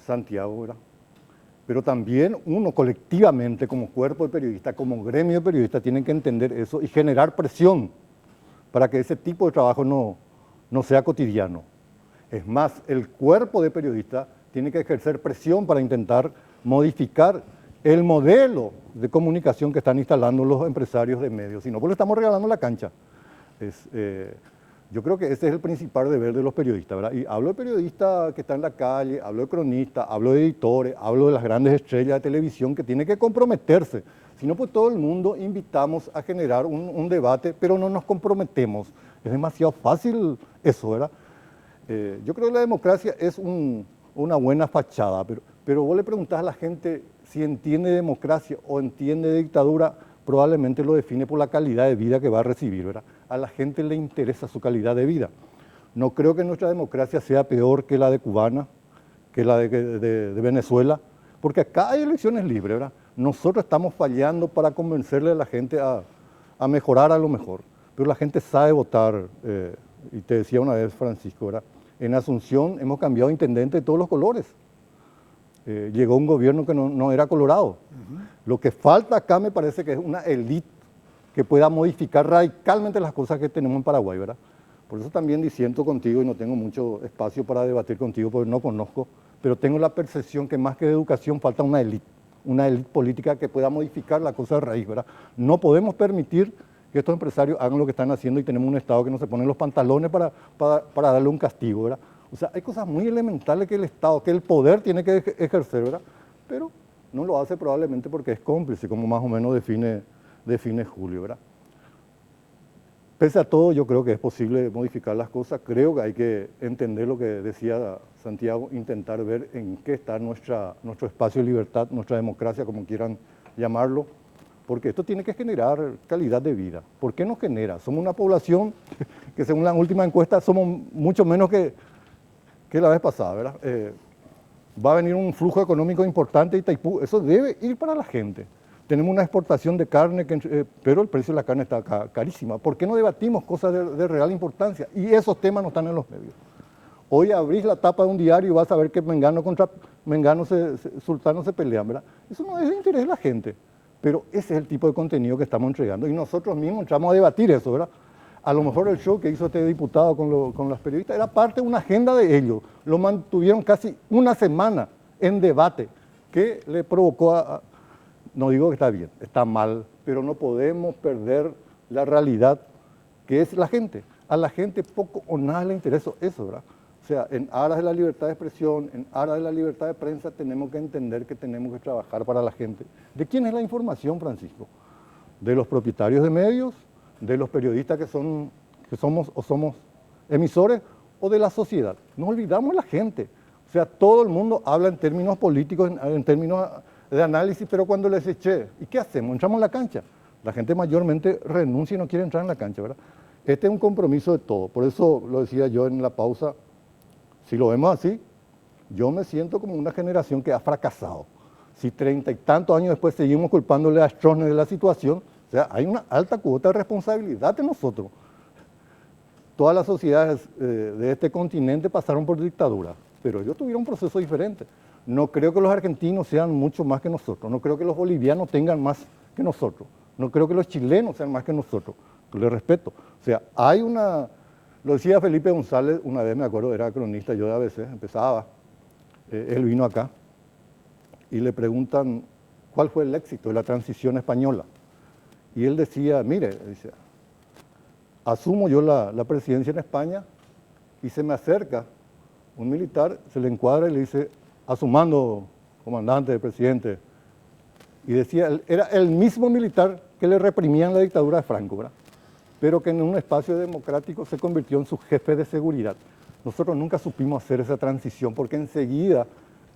Santiago, ¿verdad? Pero también uno colectivamente como cuerpo de periodistas, como gremio de periodistas, tienen que entender eso y generar presión para que ese tipo de trabajo no sea cotidiano. Es más, el cuerpo de periodistas tiene que ejercer presión para intentar modificar el modelo de comunicación que están instalando los empresarios de medios, si no, pues le estamos regalando la cancha. Yo creo que ese es el principal deber de los periodistas, ¿verdad? Y hablo de periodistas que están en la calle, hablo de cronistas, hablo de editores, hablo de las grandes estrellas de televisión que tienen que comprometerse. Si no, pues todo el mundo invitamos a generar un debate, pero no nos comprometemos. Es demasiado fácil eso, ¿verdad? Yo creo que la democracia es una buena fachada, pero vos le preguntás a la gente si entiende democracia o entiende dictadura, probablemente lo define por la calidad de vida que va a recibir, ¿verdad? A la gente le interesa su calidad de vida. No creo que nuestra democracia sea peor que la de cubana, que la de Venezuela, porque acá hay elecciones libres, ¿verdad? Nosotros estamos fallando para convencerle a la gente a mejorar a lo mejor, pero la gente sabe votar, y te decía una vez, Francisco, ¿verdad? En Asunción hemos cambiado intendente de todos los colores. Llegó un gobierno que no era colorado. Lo que falta acá me parece que es una élite que pueda modificar radicalmente las cosas que tenemos en Paraguay, ¿verdad? Por eso también disiento contigo y no tengo mucho espacio para debatir contigo porque no conozco, pero tengo la percepción que más que de educación falta una élite política que pueda modificar la cosa de raíz, ¿verdad? No podemos permitir que estos empresarios hagan lo que están haciendo y tenemos un Estado que no se pone los pantalones para darle un castigo, ¿verdad? O sea, hay cosas muy elementales que el Estado, que el poder tiene que ejercer, ¿verdad? Pero no lo hace probablemente porque es cómplice, como más o menos define Julio, ¿verdad? Pese a todo, yo creo que es posible modificar las cosas. Creo que hay que entender lo que decía Santiago, intentar ver en qué está nuestro espacio de libertad, nuestra democracia, como quieran llamarlo. porque esto tiene que generar calidad de vida. ¿Por qué no genera? Somos una población que según la última encuesta somos mucho menos que la vez pasada, ¿verdad? Va a venir un flujo económico importante de Itaipú, eso debe ir para la gente. Tenemos una exportación de carne, pero el precio de la carne está carísima. ¿Por qué no debatimos cosas de real importancia? Y esos temas no están en los medios. Hoy abrís la tapa de un diario y vas a ver que Mengano contra Mengano, Sultano se pelean, ¿verdad? Eso no es de interés de la gente, pero ese es el tipo de contenido que estamos entregando y nosotros mismos entramos a debatir eso, ¿verdad? A lo mejor el show que hizo este diputado con los periodistas era parte de una agenda de ellos. Lo mantuvieron casi una semana en debate, que le provocó no digo que está bien, está mal, pero no podemos perder la realidad que es la gente. A la gente poco o nada le interesa eso, ¿verdad? O sea, en aras de la libertad de expresión, en aras de la libertad de prensa, tenemos que entender que tenemos que trabajar para la gente. ¿De quién es la información, Francisco? ¿De los propietarios de medios? ¿De los periodistas que somos emisores? ¿O de la sociedad? Nos olvidamos de la gente. O sea, todo el mundo habla en términos políticos, en términos de análisis, pero cuando les eché, ¿y qué hacemos? Entramos en la cancha. La gente mayormente renuncia y no quiere entrar en la cancha, ¿verdad? Este es un compromiso de todo. Por eso lo decía yo en la pausa, si lo vemos así, yo me siento como una generación que ha fracasado. Si 30 y tantos años después seguimos culpándole a Stroessner de la situación, o sea, hay una alta cuota de responsabilidad de nosotros. Todas las sociedades de este continente pasaron por dictadura, pero ellos tuvieron un proceso diferente. No creo que los argentinos sean mucho más que nosotros, no creo que los bolivianos tengan más que nosotros, no creo que los chilenos sean más que nosotros, les respeto. O sea, hay una, lo decía Felipe González, una vez me acuerdo, era cronista yo de ABC, empezaba, él vino acá y le preguntan cuál fue el éxito de la transición española. Y él decía, mire, dice, asumo yo la presidencia en España y se me acerca un militar, se le encuadra y le dice, asumando, comandante, presidente, y decía, era el mismo militar que le reprimía en la dictadura de Franco, ¿verdad? Pero que en un espacio democrático se convirtió en su jefe de seguridad. Nosotros nunca supimos hacer esa transición porque enseguida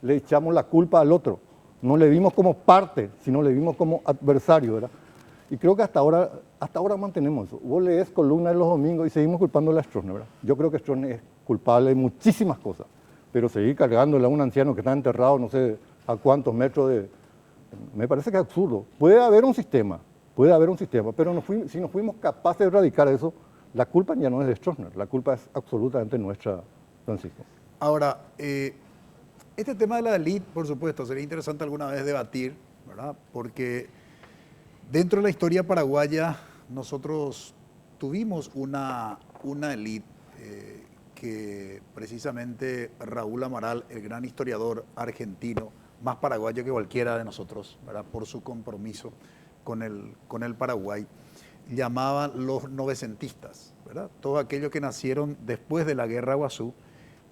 le echamos la culpa al otro. No le vimos como parte, sino le vimos como adversario, ¿verdad? Y creo que hasta ahora mantenemos eso. Vos lees columnas los domingos y seguimos culpándole a Stroessner, ¿verdad? Yo creo que Stroessner es culpable de muchísimas cosas, pero seguir cargándole a un anciano que está enterrado no sé a cuántos metros de... Me parece que es absurdo. Puede haber un sistema, pero si no fuimos capaces de erradicar eso, la culpa ya no es de Stroessner, la culpa es absolutamente nuestra, Francisco. Ahora, este tema de la élite, por supuesto, sería interesante alguna vez debatir, ¿verdad? Porque dentro de la historia paraguaya nosotros tuvimos una élite que precisamente Raúl Amaral, el gran historiador argentino, más paraguayo que cualquiera de nosotros, ¿verdad? Por su compromiso con el Paraguay, llamaban los novecentistas, ¿verdad? Todos aquellos que nacieron después de la Guerra de Guazú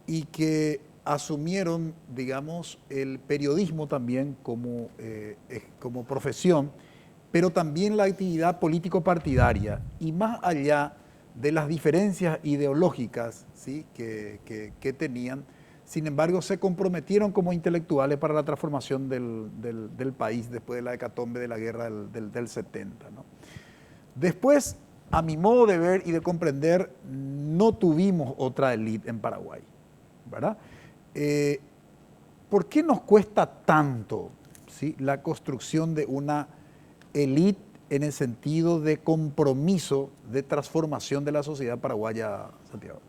y que asumieron, digamos, el periodismo también como profesión, pero también la actividad político-partidaria y más allá de las diferencias ideológicas, ¿sí? que tenían. Sin embargo, se comprometieron como intelectuales para la transformación del país después de la hecatombe de la guerra del 70, ¿no? Después, a mi modo de ver y de comprender, no tuvimos otra élite en Paraguay, ¿verdad? ¿Por qué nos cuesta tanto, ¿sí? la construcción de una élite en el sentido de compromiso de transformación de la sociedad paraguaya, Santiago?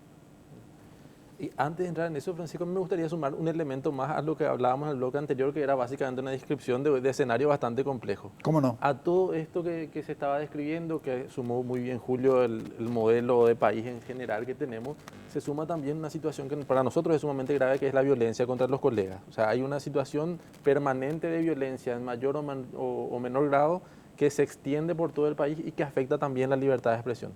Y antes de entrar en eso, Francisco, me gustaría sumar un elemento más a lo que hablábamos en el bloque anterior, que era básicamente una descripción de escenario bastante complejo. ¿Cómo no? A todo esto que se estaba describiendo, que sumó muy bien Julio el modelo de país en general que tenemos, se suma también una situación que para nosotros es sumamente grave, que es la violencia contra los colegas. O sea, hay una situación permanente de violencia en mayor o menor grado que se extiende por todo el país y que afecta también la libertad de expresión.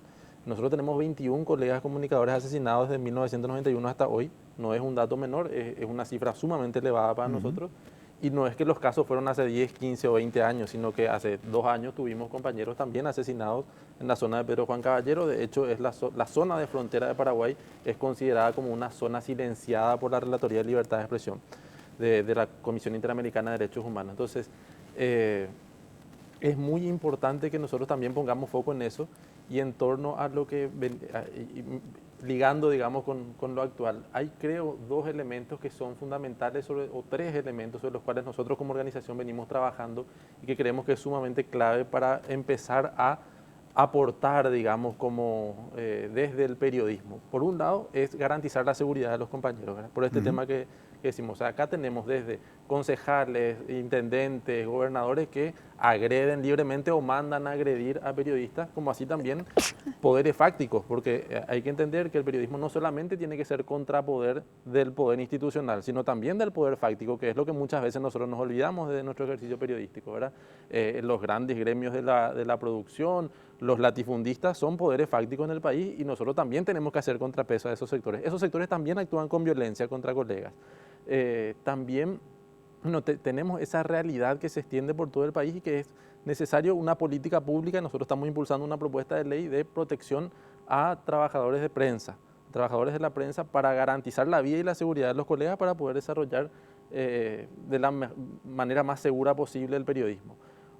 Nosotros tenemos 21 colegas comunicadores asesinados desde 1991 hasta hoy. No es un dato menor, es una cifra sumamente elevada para nosotros. Y no es que los casos fueron hace 10, 15 o 20 años, sino que hace 2 años tuvimos compañeros también asesinados en la zona de Pedro Juan Caballero. De hecho, es la zona de frontera de Paraguay es considerada como una zona silenciada por la Relatoría de Libertad de Expresión de la Comisión Interamericana de Derechos Humanos. Entonces, es muy importante que nosotros también pongamos foco en eso y en torno a lo que, ligando, digamos, con lo actual. Hay, creo, dos elementos que son fundamentales, o tres elementos sobre los cuales nosotros como organización venimos trabajando y que creemos que es sumamente clave para empezar a aportar, digamos, como desde el periodismo. Por un lado, es garantizar la seguridad de los compañeros, ¿verdad? Por este tema que decimos. O sea, acá tenemos desde concejales, intendentes, gobernadores que agreden libremente o mandan a agredir a periodistas, como así también poderes fácticos, porque hay que entender que el periodismo no solamente tiene que ser contrapoder del poder institucional, sino también del poder fáctico, que es lo que muchas veces nosotros nos olvidamos de nuestro ejercicio periodístico, ¿verdad? Los grandes gremios de la producción, los latifundistas son poderes fácticos en el país y nosotros también tenemos que hacer contrapeso a esos sectores. Esos sectores también actúan con violencia contra colegas. También tenemos esa realidad que se extiende por todo el país y que es necesario una política pública. Nosotros estamos impulsando una propuesta de ley de protección a trabajadores de prensa, trabajadores de la prensa, para garantizar la vida y la seguridad de los colegas para poder desarrollar de la manera más segura posible el periodismo.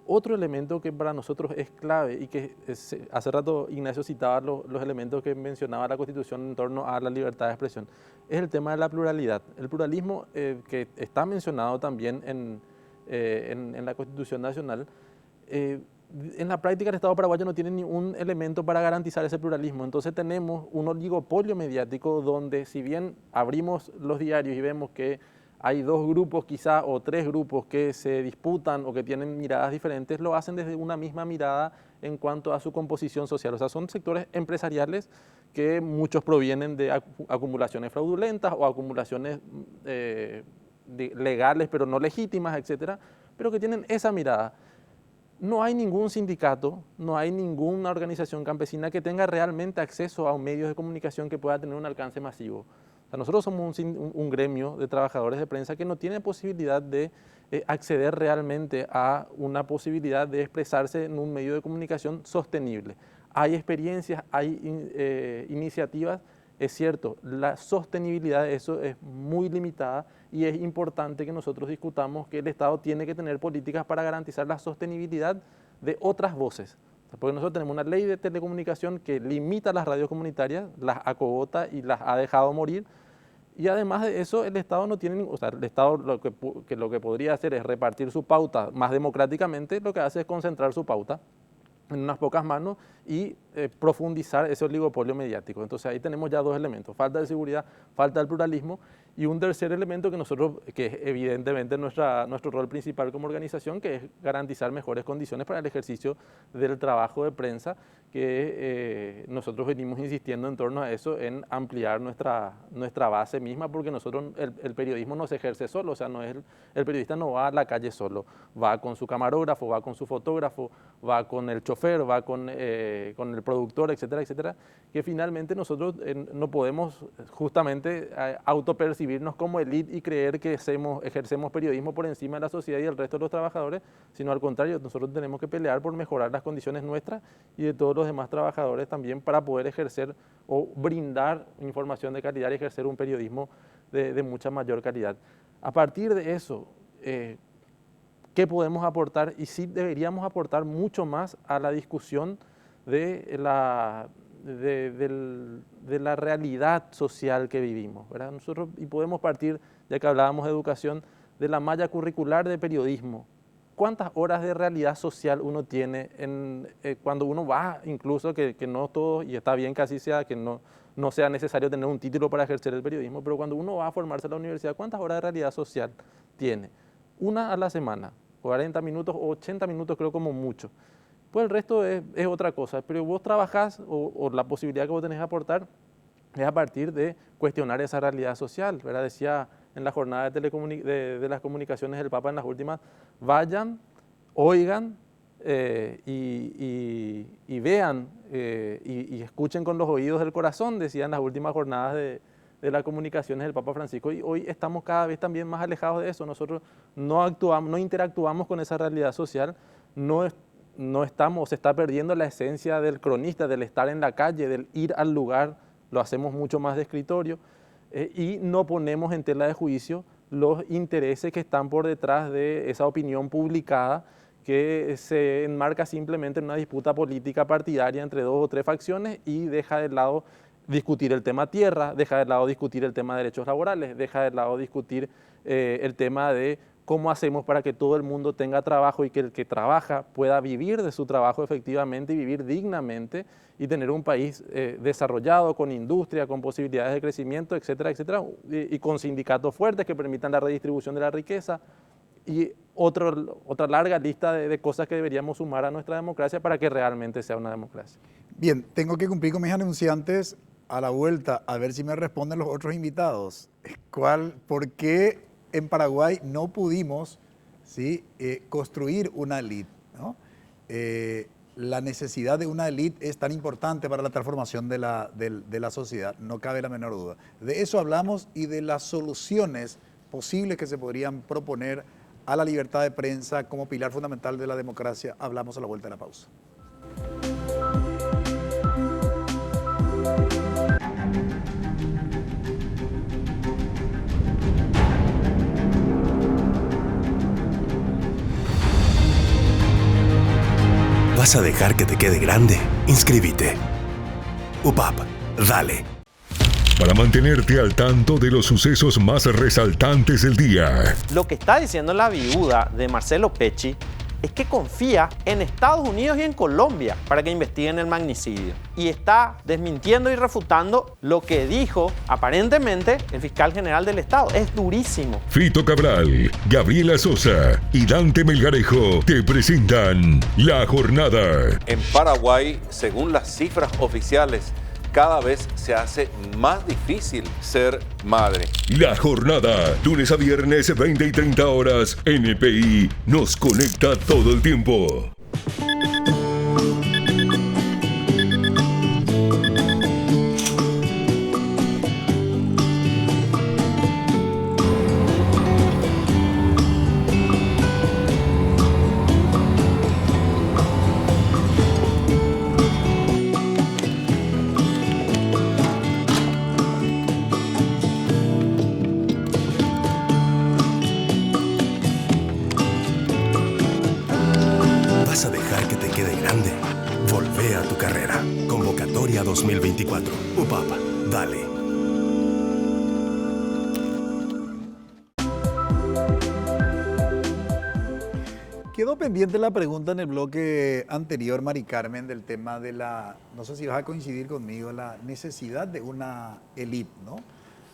Otro elemento que para nosotros es clave y que hace rato Ignacio citaba los elementos que mencionaba la Constitución en torno a la libertad de expresión, es el tema de la pluralidad. El pluralismo que está mencionado también en la Constitución Nacional, en la práctica el Estado paraguayo no tiene ningún elemento para garantizar ese pluralismo. Entonces tenemos un oligopolio mediático donde, si bien abrimos los diarios y vemos que hay dos grupos quizá o tres grupos que se disputan o que tienen miradas diferentes, lo hacen desde una misma mirada en cuanto a su composición social. O sea, son sectores empresariales que muchos provienen de acumulaciones fraudulentas o acumulaciones legales pero no legítimas, etcétera, pero que tienen esa mirada. No hay ningún sindicato, no hay ninguna organización campesina que tenga realmente acceso a un medio de comunicación que pueda tener un alcance masivo. Nosotros somos un gremio de trabajadores de prensa que no tiene posibilidad de acceder realmente a una posibilidad de expresarse en un medio de comunicación sostenible. Hay experiencias, hay iniciativas, es cierto, la sostenibilidad de eso es muy limitada y es importante que nosotros discutamos que el Estado tiene que tener políticas para garantizar la sostenibilidad de otras voces. Porque nosotros tenemos una ley de telecomunicación que limita las radios comunitarias, las acogota y las ha dejado morir. Y además de eso, el Estado no tiene, o sea, el Estado lo que podría hacer es repartir su pauta más democráticamente, lo que hace es concentrar su pauta en unas pocas manos y profundizar ese oligopolio mediático. Entonces ahí tenemos ya dos elementos: falta de seguridad, falta del pluralismo, y un tercer elemento que nosotros, que es evidentemente nuestro rol principal como organización, que es garantizar mejores condiciones para el ejercicio del trabajo de prensa, que nosotros venimos insistiendo en torno a eso, en ampliar nuestra base misma, porque nosotros, el periodismo no se ejerce solo, o sea, el periodista no va a la calle solo, va con su camarógrafo, va con su fotógrafo, va con el chofer, va con el productor, etcétera, etcétera, que finalmente nosotros no podemos justamente autopercibirnos como élite y creer que ejercemos periodismo por encima de la sociedad y del resto de los trabajadores, sino al contrario, nosotros tenemos que pelear por mejorar las condiciones nuestras y de todos los demás trabajadores también, para poder ejercer o brindar información de calidad y ejercer un periodismo de mucha mayor calidad. A partir de eso, ¿qué podemos aportar? Y sí deberíamos aportar mucho más a la discusión de la realidad social que vivimos, ¿verdad? Nosotros, y podemos partir, ya que hablábamos de educación, de la malla curricular de periodismo. ¿Cuántas horas de realidad social uno tiene cuando uno va, incluso que no todo, y está bien que así sea, que no sea necesario tener un título para ejercer el periodismo, pero cuando uno va a formarse en la universidad, ¿cuántas horas de realidad social tiene? Una a la semana, 40 minutos o 80 minutos creo como mucho. Pues el resto es otra cosa, pero vos trabajás o la posibilidad que vos tenés de aportar es a partir de cuestionar esa realidad social, ¿verdad? Decía en la jornada de las comunicaciones del Papa en las últimas: vayan, oigan y vean y escuchen con los oídos del corazón, decía en las últimas jornadas de las comunicaciones del Papa Francisco, y hoy estamos cada vez también más alejados de eso. Nosotros no interactuamos con esa realidad social, se está perdiendo la esencia del cronista, del estar en la calle, del ir al lugar, lo hacemos mucho más de escritorio, y no ponemos en tela de juicio los intereses que están por detrás de esa opinión publicada, que se enmarca simplemente en una disputa política partidaria entre 2 o 3 facciones y deja de lado discutir el tema tierra, deja de lado discutir el tema de derechos laborales, deja de lado discutir el tema de cómo hacemos para que todo el mundo tenga trabajo y que el que trabaja pueda vivir de su trabajo efectivamente y vivir dignamente y tener un país desarrollado, con industria, con posibilidades de crecimiento, etcétera, etcétera, y con sindicatos fuertes que permitan la redistribución de la riqueza. Y otra larga lista de cosas que deberíamos sumar a nuestra democracia para que realmente sea una democracia. Bien, tengo que cumplir con mis anunciantes a la vuelta, a ver si me responden los otros invitados. ¿Por qué en Paraguay no pudimos, ¿sí?, construir una élite, ¿no? La necesidad de una élite es tan importante para la transformación de la sociedad, no cabe la menor duda. De eso hablamos y de las soluciones posibles que se podrían proponer a la libertad de prensa como pilar fundamental de la democracia. Hablamos a la vuelta de la pausa. ¿Vas a dejar que te quede grande? Inscríbete. UPAP, dale. Para mantenerte al tanto de los sucesos más resaltantes del día. Lo que está diciendo la viuda de Marcelo Pecci es que confía en Estados Unidos y en Colombia para que investiguen el magnicidio. Y está desmintiendo y refutando lo que dijo aparentemente el fiscal general del Estado. Es durísimo. Fito Cabral, Gabriela Sosa y Dante Melgarejo te presentan La Jornada. En Paraguay, según las cifras oficiales, cada vez se hace más difícil ser madre. La Jornada, lunes a viernes, 20 y 30 horas, NPI nos conecta todo el tiempo. ¿Vas a dejar que te quede grande? Volvé a tu carrera. Convocatoria 2024. UPAP, dale. Quedó pendiente la pregunta en el bloque anterior, Mari Carmen, del tema de no sé si vas a coincidir conmigo, la necesidad de una élite, ¿no?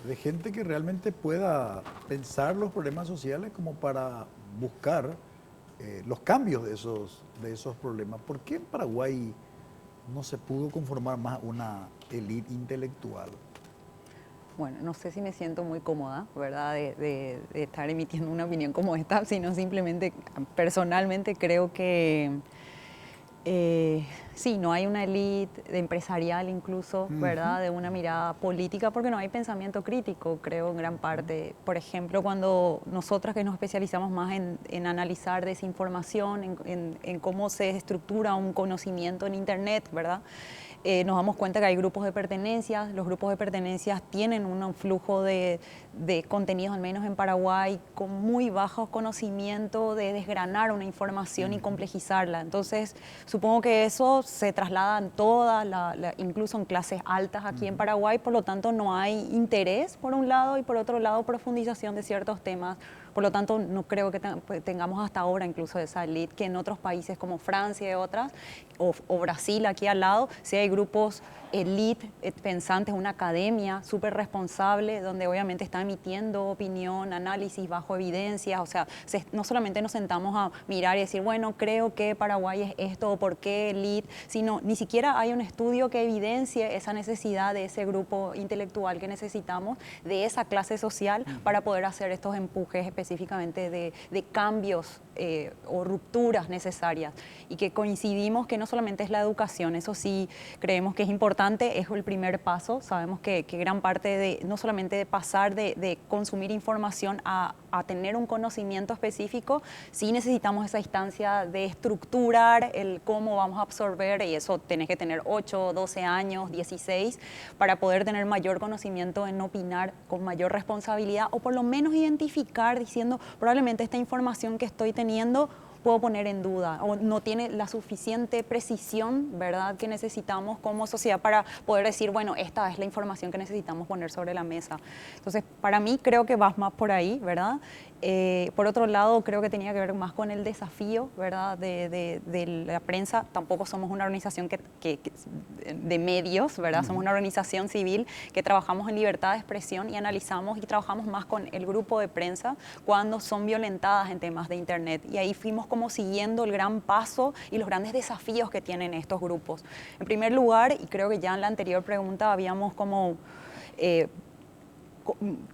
De gente que realmente pueda pensar los problemas sociales como para buscar los cambios de esos problemas. ¿Por qué en Paraguay no se pudo conformar más una élite intelectual? Bueno, no sé si me siento muy cómoda, ¿verdad?, de estar emitiendo una opinión como esta, sino simplemente, personalmente creo que sí, no hay una élite empresarial incluso, ¿verdad?, de una mirada política, porque no hay pensamiento crítico, creo, en gran parte. Por ejemplo, cuando nosotras que nos especializamos más en analizar desinformación, en cómo se estructura un conocimiento en Internet, ¿verdad?, nos damos cuenta que hay grupos de pertenencias. Los grupos de pertenencias tienen un flujo de contenidos, al menos en Paraguay, con muy bajo conocimiento de desgranar una información y complejizarla. Entonces, supongo que eso se traslada en incluso en clases altas aquí en Paraguay, por lo tanto no hay interés por un lado y por otro lado profundización de ciertos temas. Por lo tanto, no creo que tengamos hasta ahora incluso esa élite que en otros países como Francia y otras, o Brasil aquí al lado, sí hay grupos élite pensantes, una academia súper responsable, donde obviamente está emitiendo opinión, análisis bajo evidencias. O sea, no solamente nos sentamos a mirar y decir, bueno, creo que Paraguay es esto o por qué élite, sino ni siquiera hay un estudio que evidencie esa necesidad de ese grupo intelectual que necesitamos, de esa clase social, para poder hacer estos empujes específicamente de cambios o rupturas necesarias. Y que coincidimos que no solamente es la educación, eso sí creemos que es importante, es el primer paso. Sabemos que gran parte no solamente de pasar de consumir información a tener un conocimiento específico, sí necesitamos esa instancia de estructurar el cómo vamos a absorber, y eso tenés que tener 8, 12 años, 16, para poder tener mayor conocimiento en opinar con mayor responsabilidad, o por lo menos identificar diciendo, probablemente esta información que estoy teniendo puedo poner en duda o no tiene la suficiente precisión, ¿verdad?, que necesitamos como sociedad para poder decir, bueno, esta es la información que necesitamos poner sobre la mesa. Entonces, para mí creo que va más por ahí, ¿verdad? Por otro lado, creo que tenía que ver más con el desafío, ¿verdad?, de la prensa. Tampoco somos una organización de medios, ¿verdad? Somos una organización civil que trabajamos en libertad de expresión y analizamos y trabajamos más con el grupo de prensa cuando son violentadas en temas de Internet. Y ahí fuimos como siguiendo el gran paso y los grandes desafíos que tienen estos grupos. En primer lugar, y creo que ya en la anterior pregunta habíamos como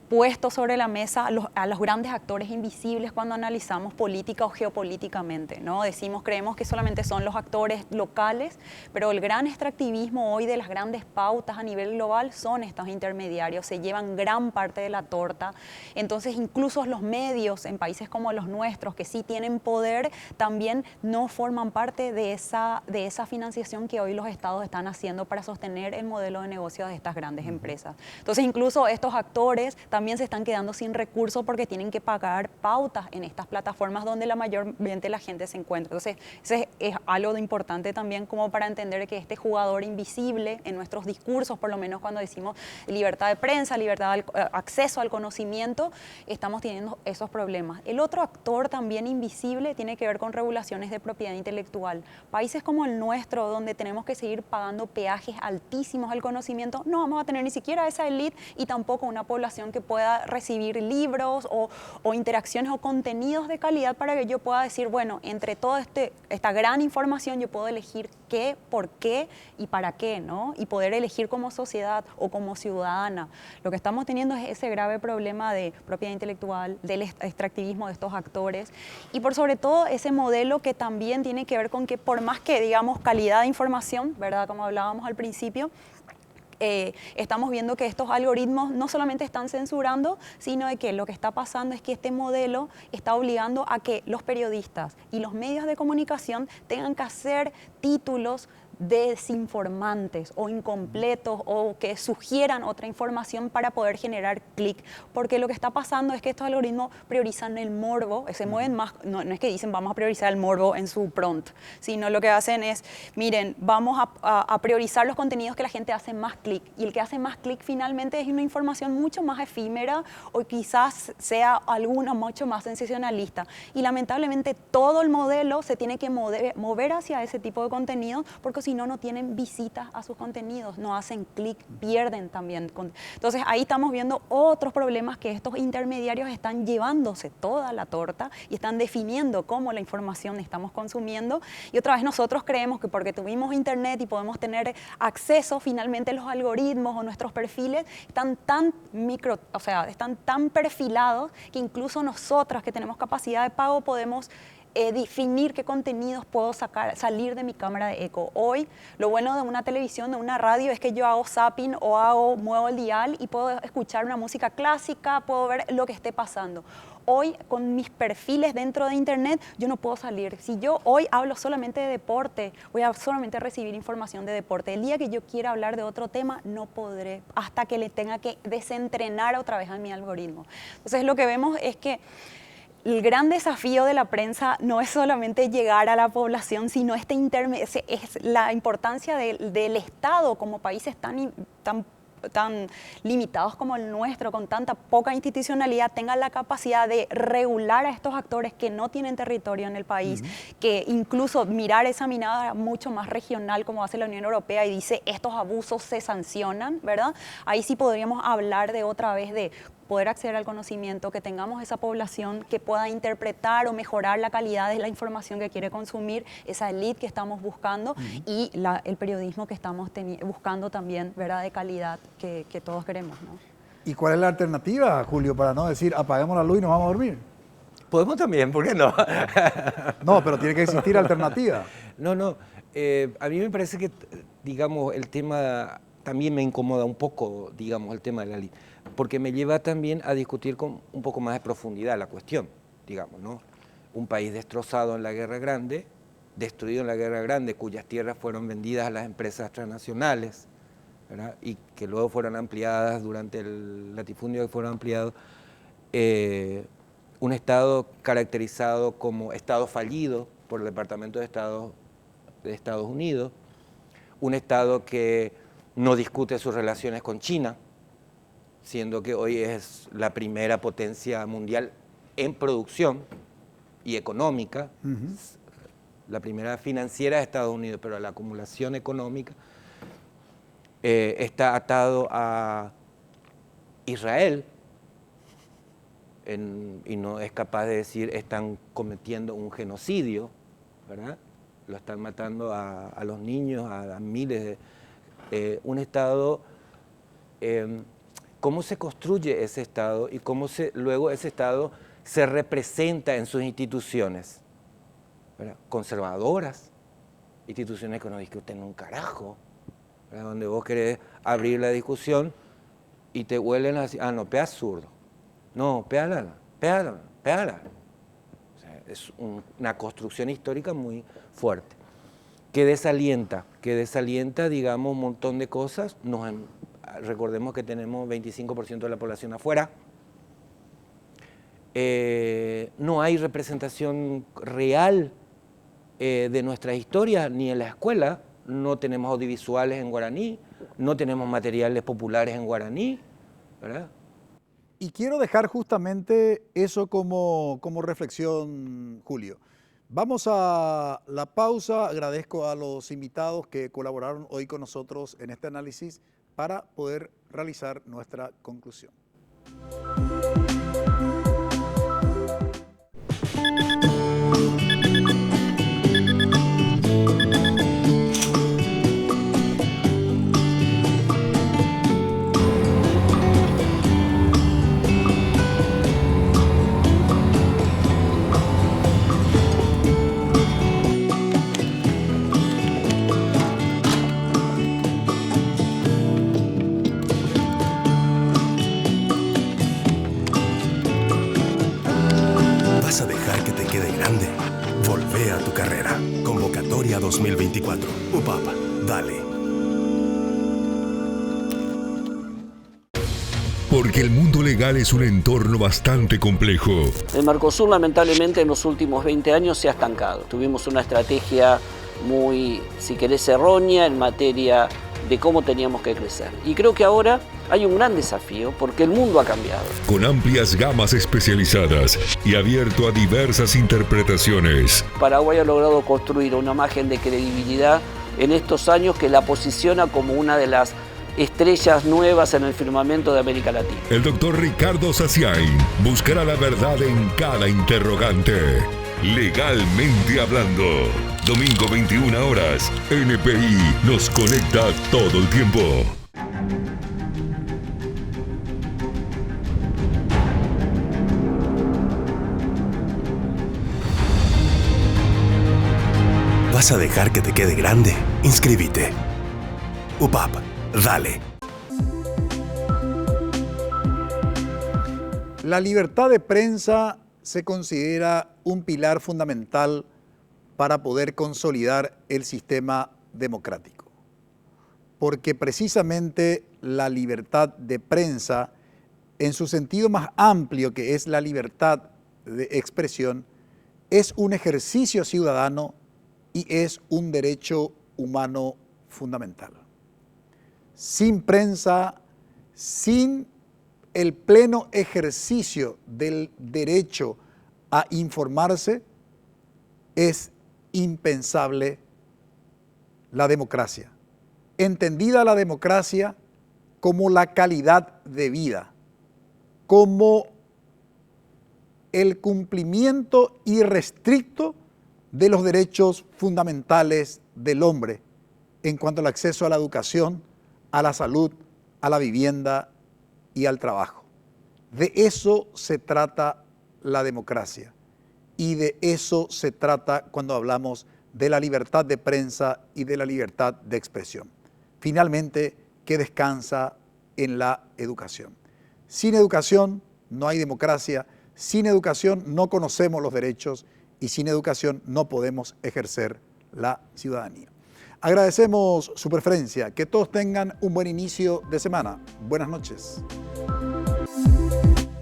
puesto sobre la mesa a los grandes actores invisibles cuando analizamos política o geopolíticamente, ¿no? Creemos que solamente son los actores locales, pero el gran extractivismo hoy de las grandes pautas a nivel global son estos intermediarios, se llevan gran parte de la torta. Entonces, incluso los medios en países como los nuestros, que sí tienen poder, también no forman parte de esa financiación que hoy los estados están haciendo para sostener el modelo de negocio de estas grandes empresas. Entonces, incluso estos actores también se están quedando sin recursos porque tienen que pagar pautas en estas plataformas donde la mayormente la gente se encuentra. Entonces, ese es algo de importante también como para entender que este jugador invisible en nuestros discursos, por lo menos cuando decimos libertad de prensa, libertad al acceso al conocimiento, estamos teniendo esos problemas. El otro actor también invisible tiene que ver con regulaciones de propiedad intelectual. Países como el nuestro, donde tenemos que seguir pagando peajes altísimos al conocimiento, no vamos a tener ni siquiera esa élite y tampoco una población que pueda recibir libros o interacciones o contenidos de calidad para que yo pueda decir, bueno, entre toda esta gran información yo puedo elegir qué, por qué y para qué, ¿no? Y poder elegir como sociedad o como ciudadana. Lo que estamos teniendo es ese grave problema de propiedad intelectual, del extractivismo de estos actores y por sobre todo ese modelo que también tiene que ver con que por más que digamos calidad de información, ¿verdad?, como hablábamos al principio, estamos viendo que estos algoritmos no solamente están censurando, sino de que lo que está pasando es que este modelo está obligando a que los periodistas y los medios de comunicación tengan que hacer títulos desinformantes o incompletos o que sugieran otra información para poder generar clic, porque lo que está pasando es que estos algoritmos priorizan el morbo, se mueven más, no es que dicen vamos a priorizar el morbo en su prompt, sino lo que hacen es, miren, vamos a priorizar los contenidos que la gente hace más clic, y el que hace más clic finalmente es una información mucho más efímera o quizás sea alguna mucho más sensacionalista, y lamentablemente todo el modelo se tiene que mover hacia ese tipo de contenido, porque si no, no tienen visitas a sus contenidos, no hacen clic, pierden también. Entonces ahí estamos viendo otros problemas, que estos intermediarios están llevándose toda la torta y están definiendo cómo la información estamos consumiendo, y otra vez nosotros creemos que porque tuvimos internet y podemos tener acceso, finalmente los algoritmos o nuestros perfiles están están tan perfilados que incluso nosotras que tenemos capacidad de pago podemos definir qué contenidos puedo salir de mi cámara de eco. Hoy, lo bueno de una televisión, de una radio, es que yo hago zapping o muevo el dial y puedo escuchar una música clásica, puedo ver lo que esté pasando. Hoy, con mis perfiles dentro de Internet, yo no puedo salir. Si yo hoy hablo solamente de deporte, voy a solamente recibir información de deporte. El día que yo quiera hablar de otro tema, no podré, hasta que le tenga que desentrenar otra vez a mi algoritmo. Entonces, lo que vemos es que el gran desafío de la prensa no es solamente llegar a la población, sino es la importancia del Estado como países tan limitados como el nuestro, con tanta poca institucionalidad, tengan la capacidad de regular a estos actores que no tienen territorio en el país, que incluso mirar esa mirada mucho más regional como hace la Unión Europea y dice estos abusos se sancionan, ¿verdad? Ahí sí podríamos hablar de otra vez de poder acceder al conocimiento, que tengamos esa población que pueda interpretar o mejorar la calidad de la información que quiere consumir, esa elite que estamos buscando y el periodismo que estamos buscando también, ¿verdad?, de calidad que todos queremos, ¿no? ¿Y cuál es la alternativa, Julio, para no decir apaguemos la luz y nos vamos a dormir? Podemos también, ¿por qué no? No, pero tiene que existir alternativa. No, a mí me parece que, digamos, el tema también me incomoda un poco, digamos, el tema de la ley, porque me lleva también a discutir con un poco más de profundidad la cuestión, digamos, ¿no? Un país destrozado en la Guerra Grande, destruido en la Guerra Grande, cuyas tierras fueron vendidas a las empresas transnacionales, ¿verdad?, y que luego fueron ampliadas durante el latifundio que fueron ampliados, un Estado caracterizado como Estado fallido por el Departamento de Estado de Estados Unidos, un Estado que no discute sus relaciones con China, siendo que hoy es la primera potencia mundial en producción y económica, la primera financiera de Estados Unidos, pero la acumulación económica está atado a Israel, y no es capaz de decir están cometiendo un genocidio, ¿verdad? Lo están matando a los niños, a miles de... un Estado, ¿cómo se construye ese Estado y cómo luego ese Estado se representa en sus instituciones? ¿Verdad? Conservadoras, instituciones que no discuten un carajo, ¿verdad? Donde vos querés abrir la discusión y te huelen así, no, pea zurdo, no, péala. O sea, es una construcción histórica muy fuerte, que desalienta, digamos, un montón de cosas. Recordemos que tenemos 25% de la población afuera, no hay representación real de nuestra historia, ni en la escuela, no tenemos audiovisuales en guaraní, no tenemos materiales populares en guaraní, ¿verdad? Y quiero dejar justamente eso como reflexión, Julio. Vamos a la pausa. Agradezco a los invitados que colaboraron hoy con nosotros en este análisis para poder realizar nuestra conclusión. ¿Vas a dejar que te quede grande? Volvé a tu carrera. Convocatoria 2024. UPAP, dale. Porque el mundo legal es un entorno bastante complejo. El Mercosur lamentablemente en los últimos 20 años se ha estancado. Tuvimos una estrategia muy, si querés, errónea en materia de cómo teníamos que crecer. Y creo que ahora hay un gran desafío porque el mundo ha cambiado. Con amplias gamas especializadas y abierto a diversas interpretaciones. Paraguay ha logrado construir una imagen de credibilidad en estos años que la posiciona como una de las estrellas nuevas en el firmamento de América Latina. El doctor Ricardo Saciain buscará la verdad en cada interrogante. Legalmente hablando. Domingo 21 horas. NPI nos conecta todo el tiempo. ¿Vas a dejar que te quede grande? Inscríbete. UPAP, dale. La libertad de prensa se considera un pilar fundamental para poder consolidar el sistema democrático, porque precisamente la libertad de prensa, en su sentido más amplio, que es la libertad de expresión, es un ejercicio ciudadano y es un derecho humano fundamental. Sin prensa, sin el pleno ejercicio del derecho a informarse, es impensable la democracia. Entendida la democracia como la calidad de vida, como el cumplimiento irrestricto de los derechos fundamentales del hombre en cuanto al acceso a la educación, a la salud, a la vivienda y al trabajo. De eso se trata la democracia y de eso se trata cuando hablamos de la libertad de prensa y de la libertad de expresión. Finalmente, que descansa en la educación. Sin educación no hay democracia, sin educación no conocemos los derechos y sin educación no podemos ejercer la ciudadanía. Agradecemos su preferencia, que todos tengan un buen inicio de semana. Buenas noches.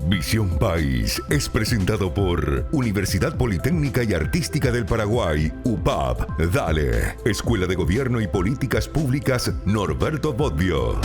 Visión País es presentado por Universidad Politécnica y Artística del Paraguay, UPAP. Dale, Escuela de Gobierno y Políticas Públicas Norberto Bobbio.